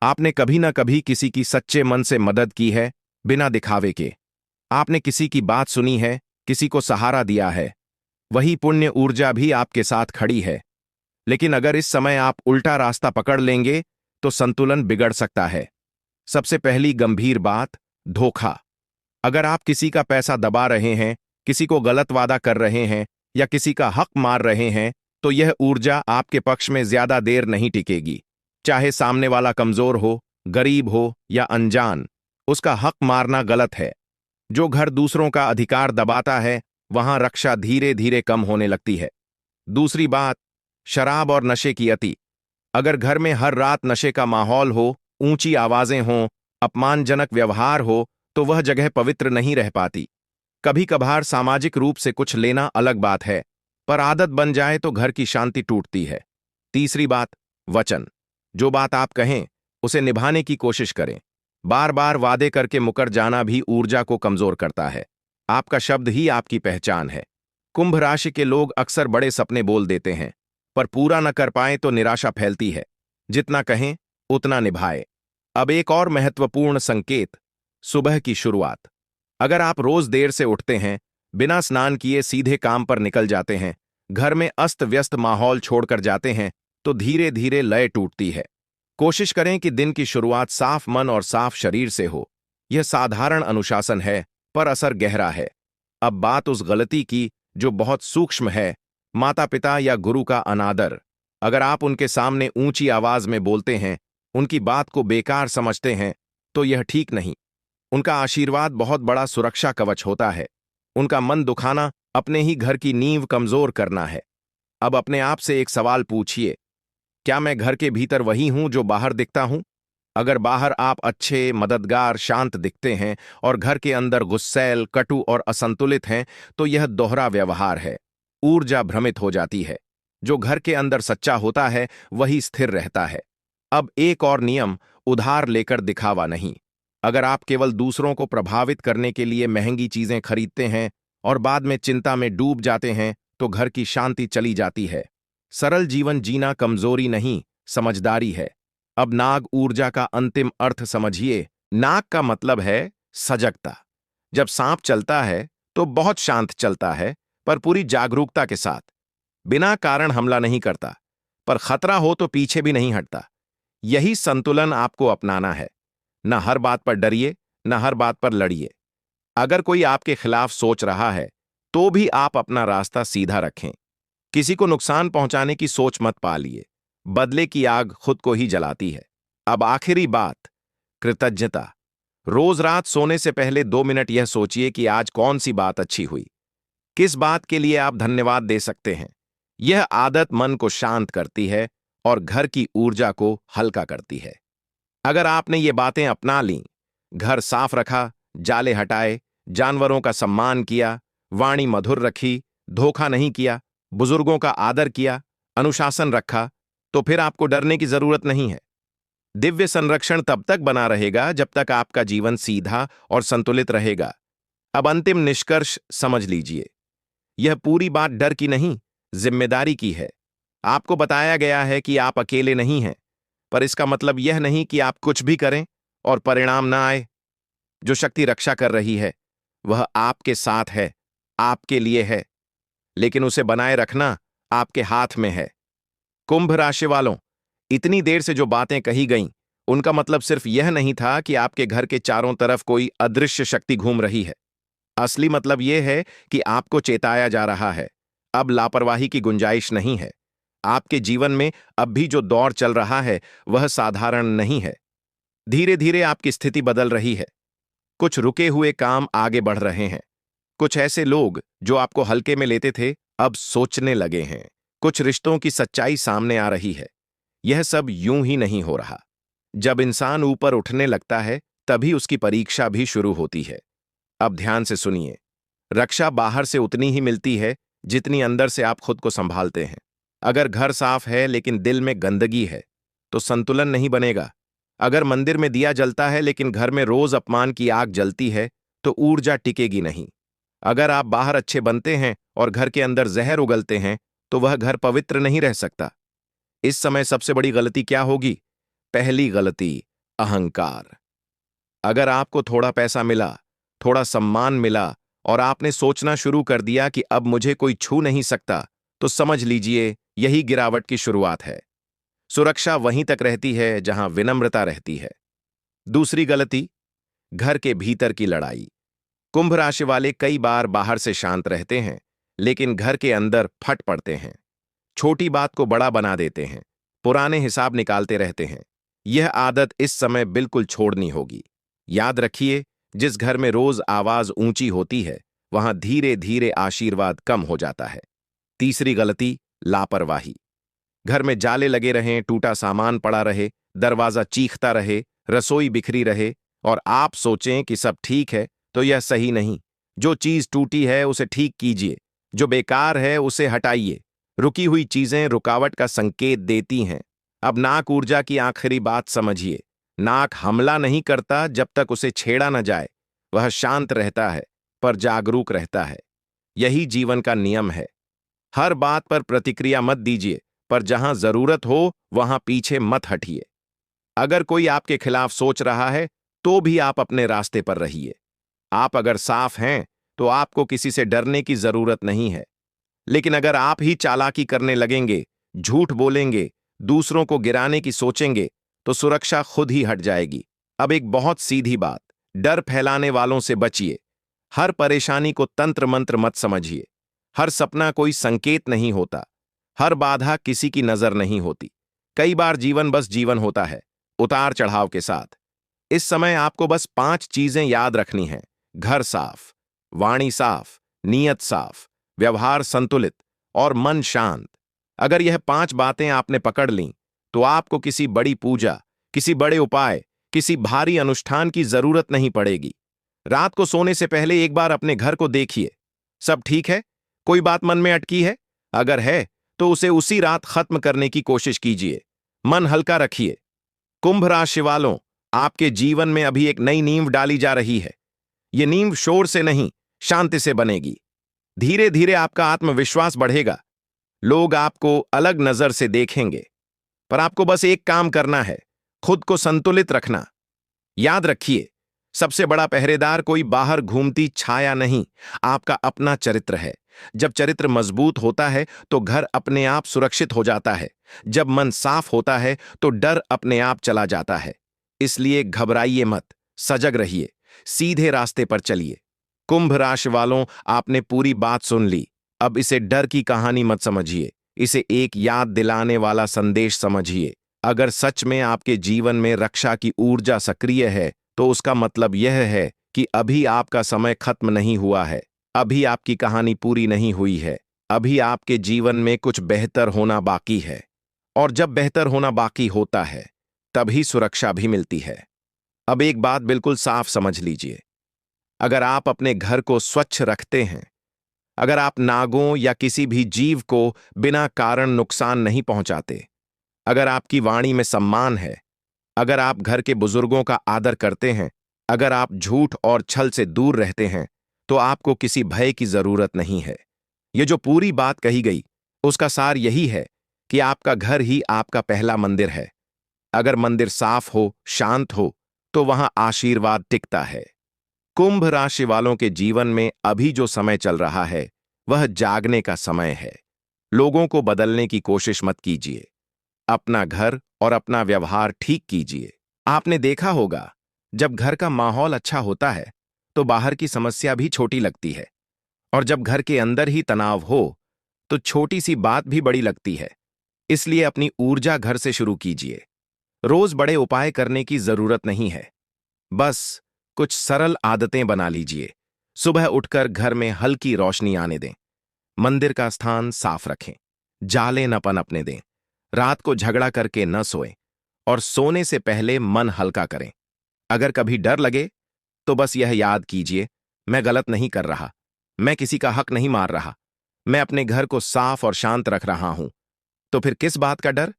आपने कभी न कभी किसी की सच्चे मन से मदद की है, बिना दिखावे के। आपने किसी की बात सुनी है, किसी को सहारा दिया है। वही पुण्य ऊर्जा भी आपके साथ खड़ी है। लेकिन अगर इस समय आप उल्टा रास्ता पकड़ लेंगे तो संतुलन बिगड़ सकता है। सबसे पहली गंभीर बात, धोखा। अगर आप किसी का पैसा दबा रहे हैं, किसी को गलत वादा कर रहे हैं या किसी का हक मार रहे हैं तो यह ऊर्जा आपके पक्ष में ज्यादा देर नहीं टिकेगी। चाहे सामने वाला कमजोर हो, गरीब हो या अनजान, उसका हक मारना गलत है। जो घर दूसरों का अधिकार दबाता है वहां रक्षा धीरे धीरे कम होने लगती है। दूसरी बात, शराब और नशे की अति। अगर घर में हर रात नशे का माहौल हो, ऊंची आवाजें हों, अपमानजनक व्यवहार हो तो वह जगह पवित्र नहीं रह पाती। कभी कभार सामाजिक रूप से कुछ लेना अलग बात है, पर आदत बन जाए तो घर की शांति टूटती है। तीसरी बात, वचन। जो बात आप कहें उसे निभाने की कोशिश करें। बार बार वादे करके मुकर जाना भी ऊर्जा को कमजोर करता है। आपका शब्द ही आपकी पहचान है। कुंभ राशि के लोग अक्सर बड़े सपने बोल देते हैं, पर पूरा न कर पाए तो निराशा फैलती है। जितना कहें उतना निभाए। अब एक और महत्वपूर्ण संकेत, सुबह की शुरुआत। अगर आप रोज देर से उठते हैं, बिना स्नान किए सीधे काम पर निकल जाते हैं, घर में अस्त व्यस्त माहौल छोड़कर जाते हैं, तो धीरे धीरे लय टूटती है। कोशिश करें कि दिन की शुरुआत साफ मन और साफ शरीर से हो। यह साधारण अनुशासन है, पर असर गहरा है। अब बात उस गलती की जो बहुत सूक्ष्म है, माता पिता या गुरु का अनादर। अगर आप उनके सामने ऊंची आवाज में बोलते हैं, उनकी बात को बेकार समझते हैं, तो यह ठीक नहीं। उनका आशीर्वाद बहुत बड़ा सुरक्षा कवच होता है। उनका मन दुखाना अपने ही घर की नींव कमजोर करना है। अब अपने आप से एक सवाल पूछिए, क्या मैं घर के भीतर वही हूं जो बाहर दिखता हूं? अगर बाहर आप अच्छे, मददगार, शांत दिखते हैं और घर के अंदर गुस्सैल, कटु और असंतुलित हैं, तो यह दोहरा व्यवहार है। ऊर्जा भ्रमित हो जाती है। जो घर के अंदर सच्चा होता है वही स्थिर रहता है। अब एक और नियम, उधार लेकर दिखावा नहीं। अगर आप केवल दूसरों को प्रभावित करने के लिए महंगी चीजें खरीदते हैं और बाद में चिंता में डूब जाते हैं, तो घर की शांति चली जाती है। सरल जीवन जीना कमजोरी नहीं, समझदारी है। अब नाग ऊर्जा का अंतिम अर्थ समझिए। नाग का मतलब है सजगता। जब सांप चलता है तो बहुत शांत चलता है, पर पूरी जागरूकता के साथ। बिना कारण हमला नहीं करता, पर खतरा हो तो पीछे भी नहीं हटता। यही संतुलन आपको अपनाना है। न हर बात पर डरिए, न हर बात पर लड़िए। अगर कोई आपके खिलाफ सोच रहा है, तो भी आप अपना रास्ता सीधा रखें। किसी को नुकसान पहुंचाने की सोच मत पालिए। बदले की आग खुद को ही जलाती है। अब आखिरी बात, कृतज्ञता। रोज रात सोने से पहले 2 मिनट यह सोचिए कि आज कौन सी बात अच्छी हुई, किस बात के लिए आप धन्यवाद दे सकते हैं। यह आदत मन को शांत करती है और घर की ऊर्जा को हल्का करती है। अगर आपने ये बातें अपना लीं, घर साफ रखा, जाले हटाए, जानवरों का सम्मान किया, वाणी मधुर रखी, धोखा नहीं किया, बुजुर्गों का आदर किया, अनुशासन रखा, तो फिर आपको डरने की जरूरत नहीं है। दिव्य संरक्षण तब तक बना रहेगा जब तक आपका जीवन सीधा और संतुलित रहेगा। अब अंतिम निष्कर्ष समझ लीजिए। यह पूरी बात डर की नहीं, जिम्मेदारी की है। आपको बताया गया है कि आप अकेले नहीं हैं, पर इसका मतलब यह नहीं कि आप कुछ भी करें और परिणाम ना आए। जो शक्ति रक्षा कर रही है, वह आपके साथ है, आपके लिए है, लेकिन उसे बनाए रखना आपके हाथ में है। कुंभ राशि वालों, इतनी देर से जो बातें कही गईं, उनका मतलब सिर्फ यह नहीं था कि आपके घर के चारों तरफ कोई अदृश्य शक्ति घूम रही है। असली मतलब यह है कि आपको चेताया जा रहा है, अब लापरवाही की गुंजाइश नहीं है। आपके जीवन में अब भी जो दौर चल रहा है वह साधारण नहीं है। धीरे धीरे आपकी स्थिति बदल रही है। कुछ रुके हुए काम आगे बढ़ रहे हैं। कुछ ऐसे लोग जो आपको हल्के में लेते थे, अब सोचने लगे हैं। कुछ रिश्तों की सच्चाई सामने आ रही है। यह सब यूं ही नहीं हो रहा। जब इंसान ऊपर उठने लगता है, तभी उसकी परीक्षा भी शुरू होती है। अब ध्यान से सुनिए। रक्षा बाहर से उतनी ही मिलती है जितनी अंदर से आप खुद को संभालते हैं। अगर घर साफ है लेकिन दिल में गंदगी है, तो संतुलन नहीं बनेगा। अगर मंदिर में दिया जलता है लेकिन घर में रोज अपमान की आग जलती है, तो ऊर्जा टिकेगी नहीं। अगर आप बाहर अच्छे बनते हैं और घर के अंदर जहर उगलते हैं, तो वह घर पवित्र नहीं रह सकता। इस समय सबसे बड़ी गलती क्या होगी? पहली गलती, अहंकार। अगर आपको थोड़ा पैसा मिला, थोड़ा सम्मान मिला और आपने सोचना शुरू कर दिया कि अब मुझे कोई छू नहीं सकता, तो समझ लीजिए यही गिरावट की शुरुआत है। सुरक्षा वहीं तक रहती है जहां विनम्रता रहती है। दूसरी गलती, घर के भीतर की लड़ाई। कुंभ राशि वाले कई बार बाहर से शांत रहते हैं, लेकिन घर के अंदर फट पड़ते हैं। छोटी बात को बड़ा बना देते हैं, पुराने हिसाब निकालते रहते हैं। यह आदत इस समय बिल्कुल छोड़नी होगी। याद रखिए, जिस घर में रोज आवाज ऊंची होती है, वहां धीरे धीरे आशीर्वाद कम हो जाता है। तीसरी गलती, लापरवाही। घर में जाले लगे रहें, टूटा सामान पड़ा रहे, दरवाजा चीखता रहे, रसोई बिखरी रहे, और आप सोचें कि सब ठीक है, तो यह सही नहीं। जो चीज टूटी है उसे ठीक कीजिए, जो बेकार है उसे हटाइए। रुकी हुई चीजें रुकावट का संकेत देती हैं। अब नाक ऊर्जा की आखिरी बात समझिए। नाक हमला नहीं करता जब तक उसे छेड़ा न जाए। वह शांत रहता है, पर जागरूक रहता है। यही जीवन का नियम है। हर बात पर प्रतिक्रिया मत दीजिए, पर जहां जरूरत हो वहां पीछे मत हटिए। अगर कोई आपके खिलाफ सोच रहा है, तो भी आप अपने रास्ते पर रहिए। आप अगर साफ हैं, तो आपको किसी से डरने की जरूरत नहीं है। लेकिन अगर आप ही चालाकी करने लगेंगे, झूठ बोलेंगे, दूसरों को गिराने की सोचेंगे, तो सुरक्षा खुद ही हट जाएगी। अब एक बहुत सीधी बात, डर फैलाने वालों से बचिए। हर परेशानी को तंत्र मंत्र मत समझिए। हर सपना कोई संकेत नहीं होता। हर बाधा किसी की नजर नहीं होती। कई बार जीवन बस जीवन होता है, उतार चढ़ाव के साथ। इस समय आपको बस 5 चीजें याद रखनी हैं। घर साफ, वाणी साफ, नीयत साफ, व्यवहार संतुलित और मन शांत। अगर यह 5 बातें आपने पकड़ लीं, तो आपको किसी बड़ी पूजा, किसी बड़े उपाय, किसी भारी अनुष्ठान की जरूरत नहीं पड़ेगी। रात को सोने से पहले एक बार अपने घर को देखिए। सब ठीक है? कोई बात मन में अटकी है? अगर है, तो उसे उसी रात खत्म करने की कोशिश कीजिए। मन हल्का रखिए। कुंभ राशि वालों, आपके जीवन में अभी एक नई नींव डाली जा रही है। यह नींव शोर से नहीं, शांति से बनेगी। धीरे धीरे आपका आत्मविश्वास बढ़ेगा। लोग आपको अलग नजर से देखेंगे, पर आपको बस एक काम करना है, खुद को संतुलित रखना। याद रखिए, सबसे बड़ा पहरेदार कोई बाहर घूमती छाया नहीं, आपका अपना चरित्र है। जब चरित्र मजबूत होता है, तो घर अपने आप सुरक्षित हो जाता है। जब मन साफ होता है, तो डर अपने आप चला जाता है। इसलिए घबराइए मत, सजग रहिए, सीधे रास्ते पर चलिए। कुंभ राशि वालों, आपने पूरी बात सुन ली। अब इसे डर की कहानी मत समझिए, इसे एक याद दिलाने वाला संदेश समझिए। अगर सच में आपके जीवन में रक्षा की ऊर्जा सक्रिय है, तो उसका मतलब यह है कि अभी आपका समय खत्म नहीं हुआ है। अभी आपकी कहानी पूरी नहीं हुई है। अभी आपके जीवन में कुछ बेहतर होना बाकी है। और जब बेहतर होना बाकी होता है, तभी सुरक्षा भी मिलती है। अब एक बात बिल्कुल साफ समझ लीजिए। अगर आप अपने घर को स्वच्छ रखते हैं, अगर आप नागों या किसी भी जीव को बिना कारण नुकसान नहीं पहुंचाते, अगर आपकी वाणी में सम्मान है, अगर आप घर के बुजुर्गों का आदर करते हैं, अगर आप झूठ और छल से दूर रहते हैं, तो आपको किसी भय की जरूरत नहीं है। ये जो पूरी बात कही गई, उसका सार यही है कि आपका घर ही आपका पहला मंदिर है। अगर मंदिर साफ हो, शांत हो, तो वहां आशीर्वाद टिकता है। कुंभ राशि वालों के जीवन में अभी जो समय चल रहा है, वह जागने का समय है। लोगों को बदलने की कोशिश मत कीजिए। अपना घर और अपना व्यवहार ठीक कीजिए। आपने देखा होगा, जब घर का माहौल अच्छा होता है, तो बाहर की समस्या भी छोटी लगती है। और जब घर के अंदर ही तनाव हो, तो छोटी सी बात भी बड़ी लगती है। इसलिए अपनी ऊर्जा घर से शुरू कीजिए। रोज बड़े उपाय करने की जरूरत नहीं है। बस कुछ सरल आदतें बना लीजिए। सुबह उठकर घर में हल्की रोशनी आने दें। मंदिर का स्थान साफ रखें। जाले न पनपने दें। रात को झगड़ा करके न सोएं। और सोने से पहले मन हल्का करें। अगर कभी डर लगे, तो बस यह याद कीजिए, मैं गलत नहीं कर रहा, मैं किसी का हक नहीं मार रहा, मैं अपने घर को साफ और शांत रख रहा हूं। तो फिर किस बात का डर?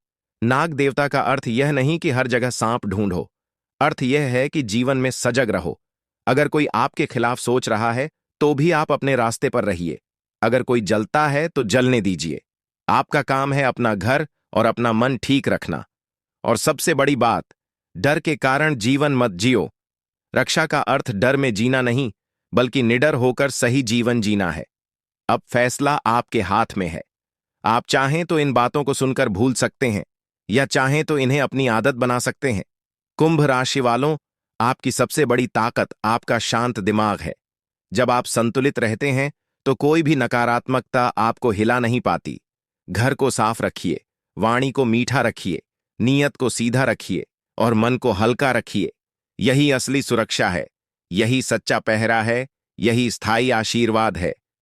नाग देवता का अर्थ यह नहीं कि हर जगह सांप ढूंढो। अर्थ यह है कि जीवन में सजग रहो। अगर कोई आपके खिलाफ सोच रहा है, तो भी आप अपने रास्ते पर रहिए। अगर कोई जलता है, तो जलने दीजिए। आपका काम है अपना घर और अपना मन ठीक रखना। और सबसे बड़ी बात, डर के कारण जीवन मत जियो। रक्षा का अर्थ डर में जीना नहीं, बल्कि निडर होकर सही जीवन जीना है। अब फैसला आपके हाथ में है। आप चाहें तो इन बातों को सुनकर भूल सकते हैं, या चाहें तो इन्हें अपनी आदत बना सकते हैं। कुंभ राशि वालों, आपकी सबसे बड़ी ताकत आपका शांत दिमाग है। जब आप संतुलित रहते हैं, तो कोई भी नकारात्मकता आपको हिला नहीं पाती। घर को साफ रखिए, वाणी को मीठा रखिए, नीयत को सीधा रखिए और मन को हल्का रखिए। यही असली सुरक्षा है, यही सच्चा पहरा है, यही स्थायी आशीर्वाद है।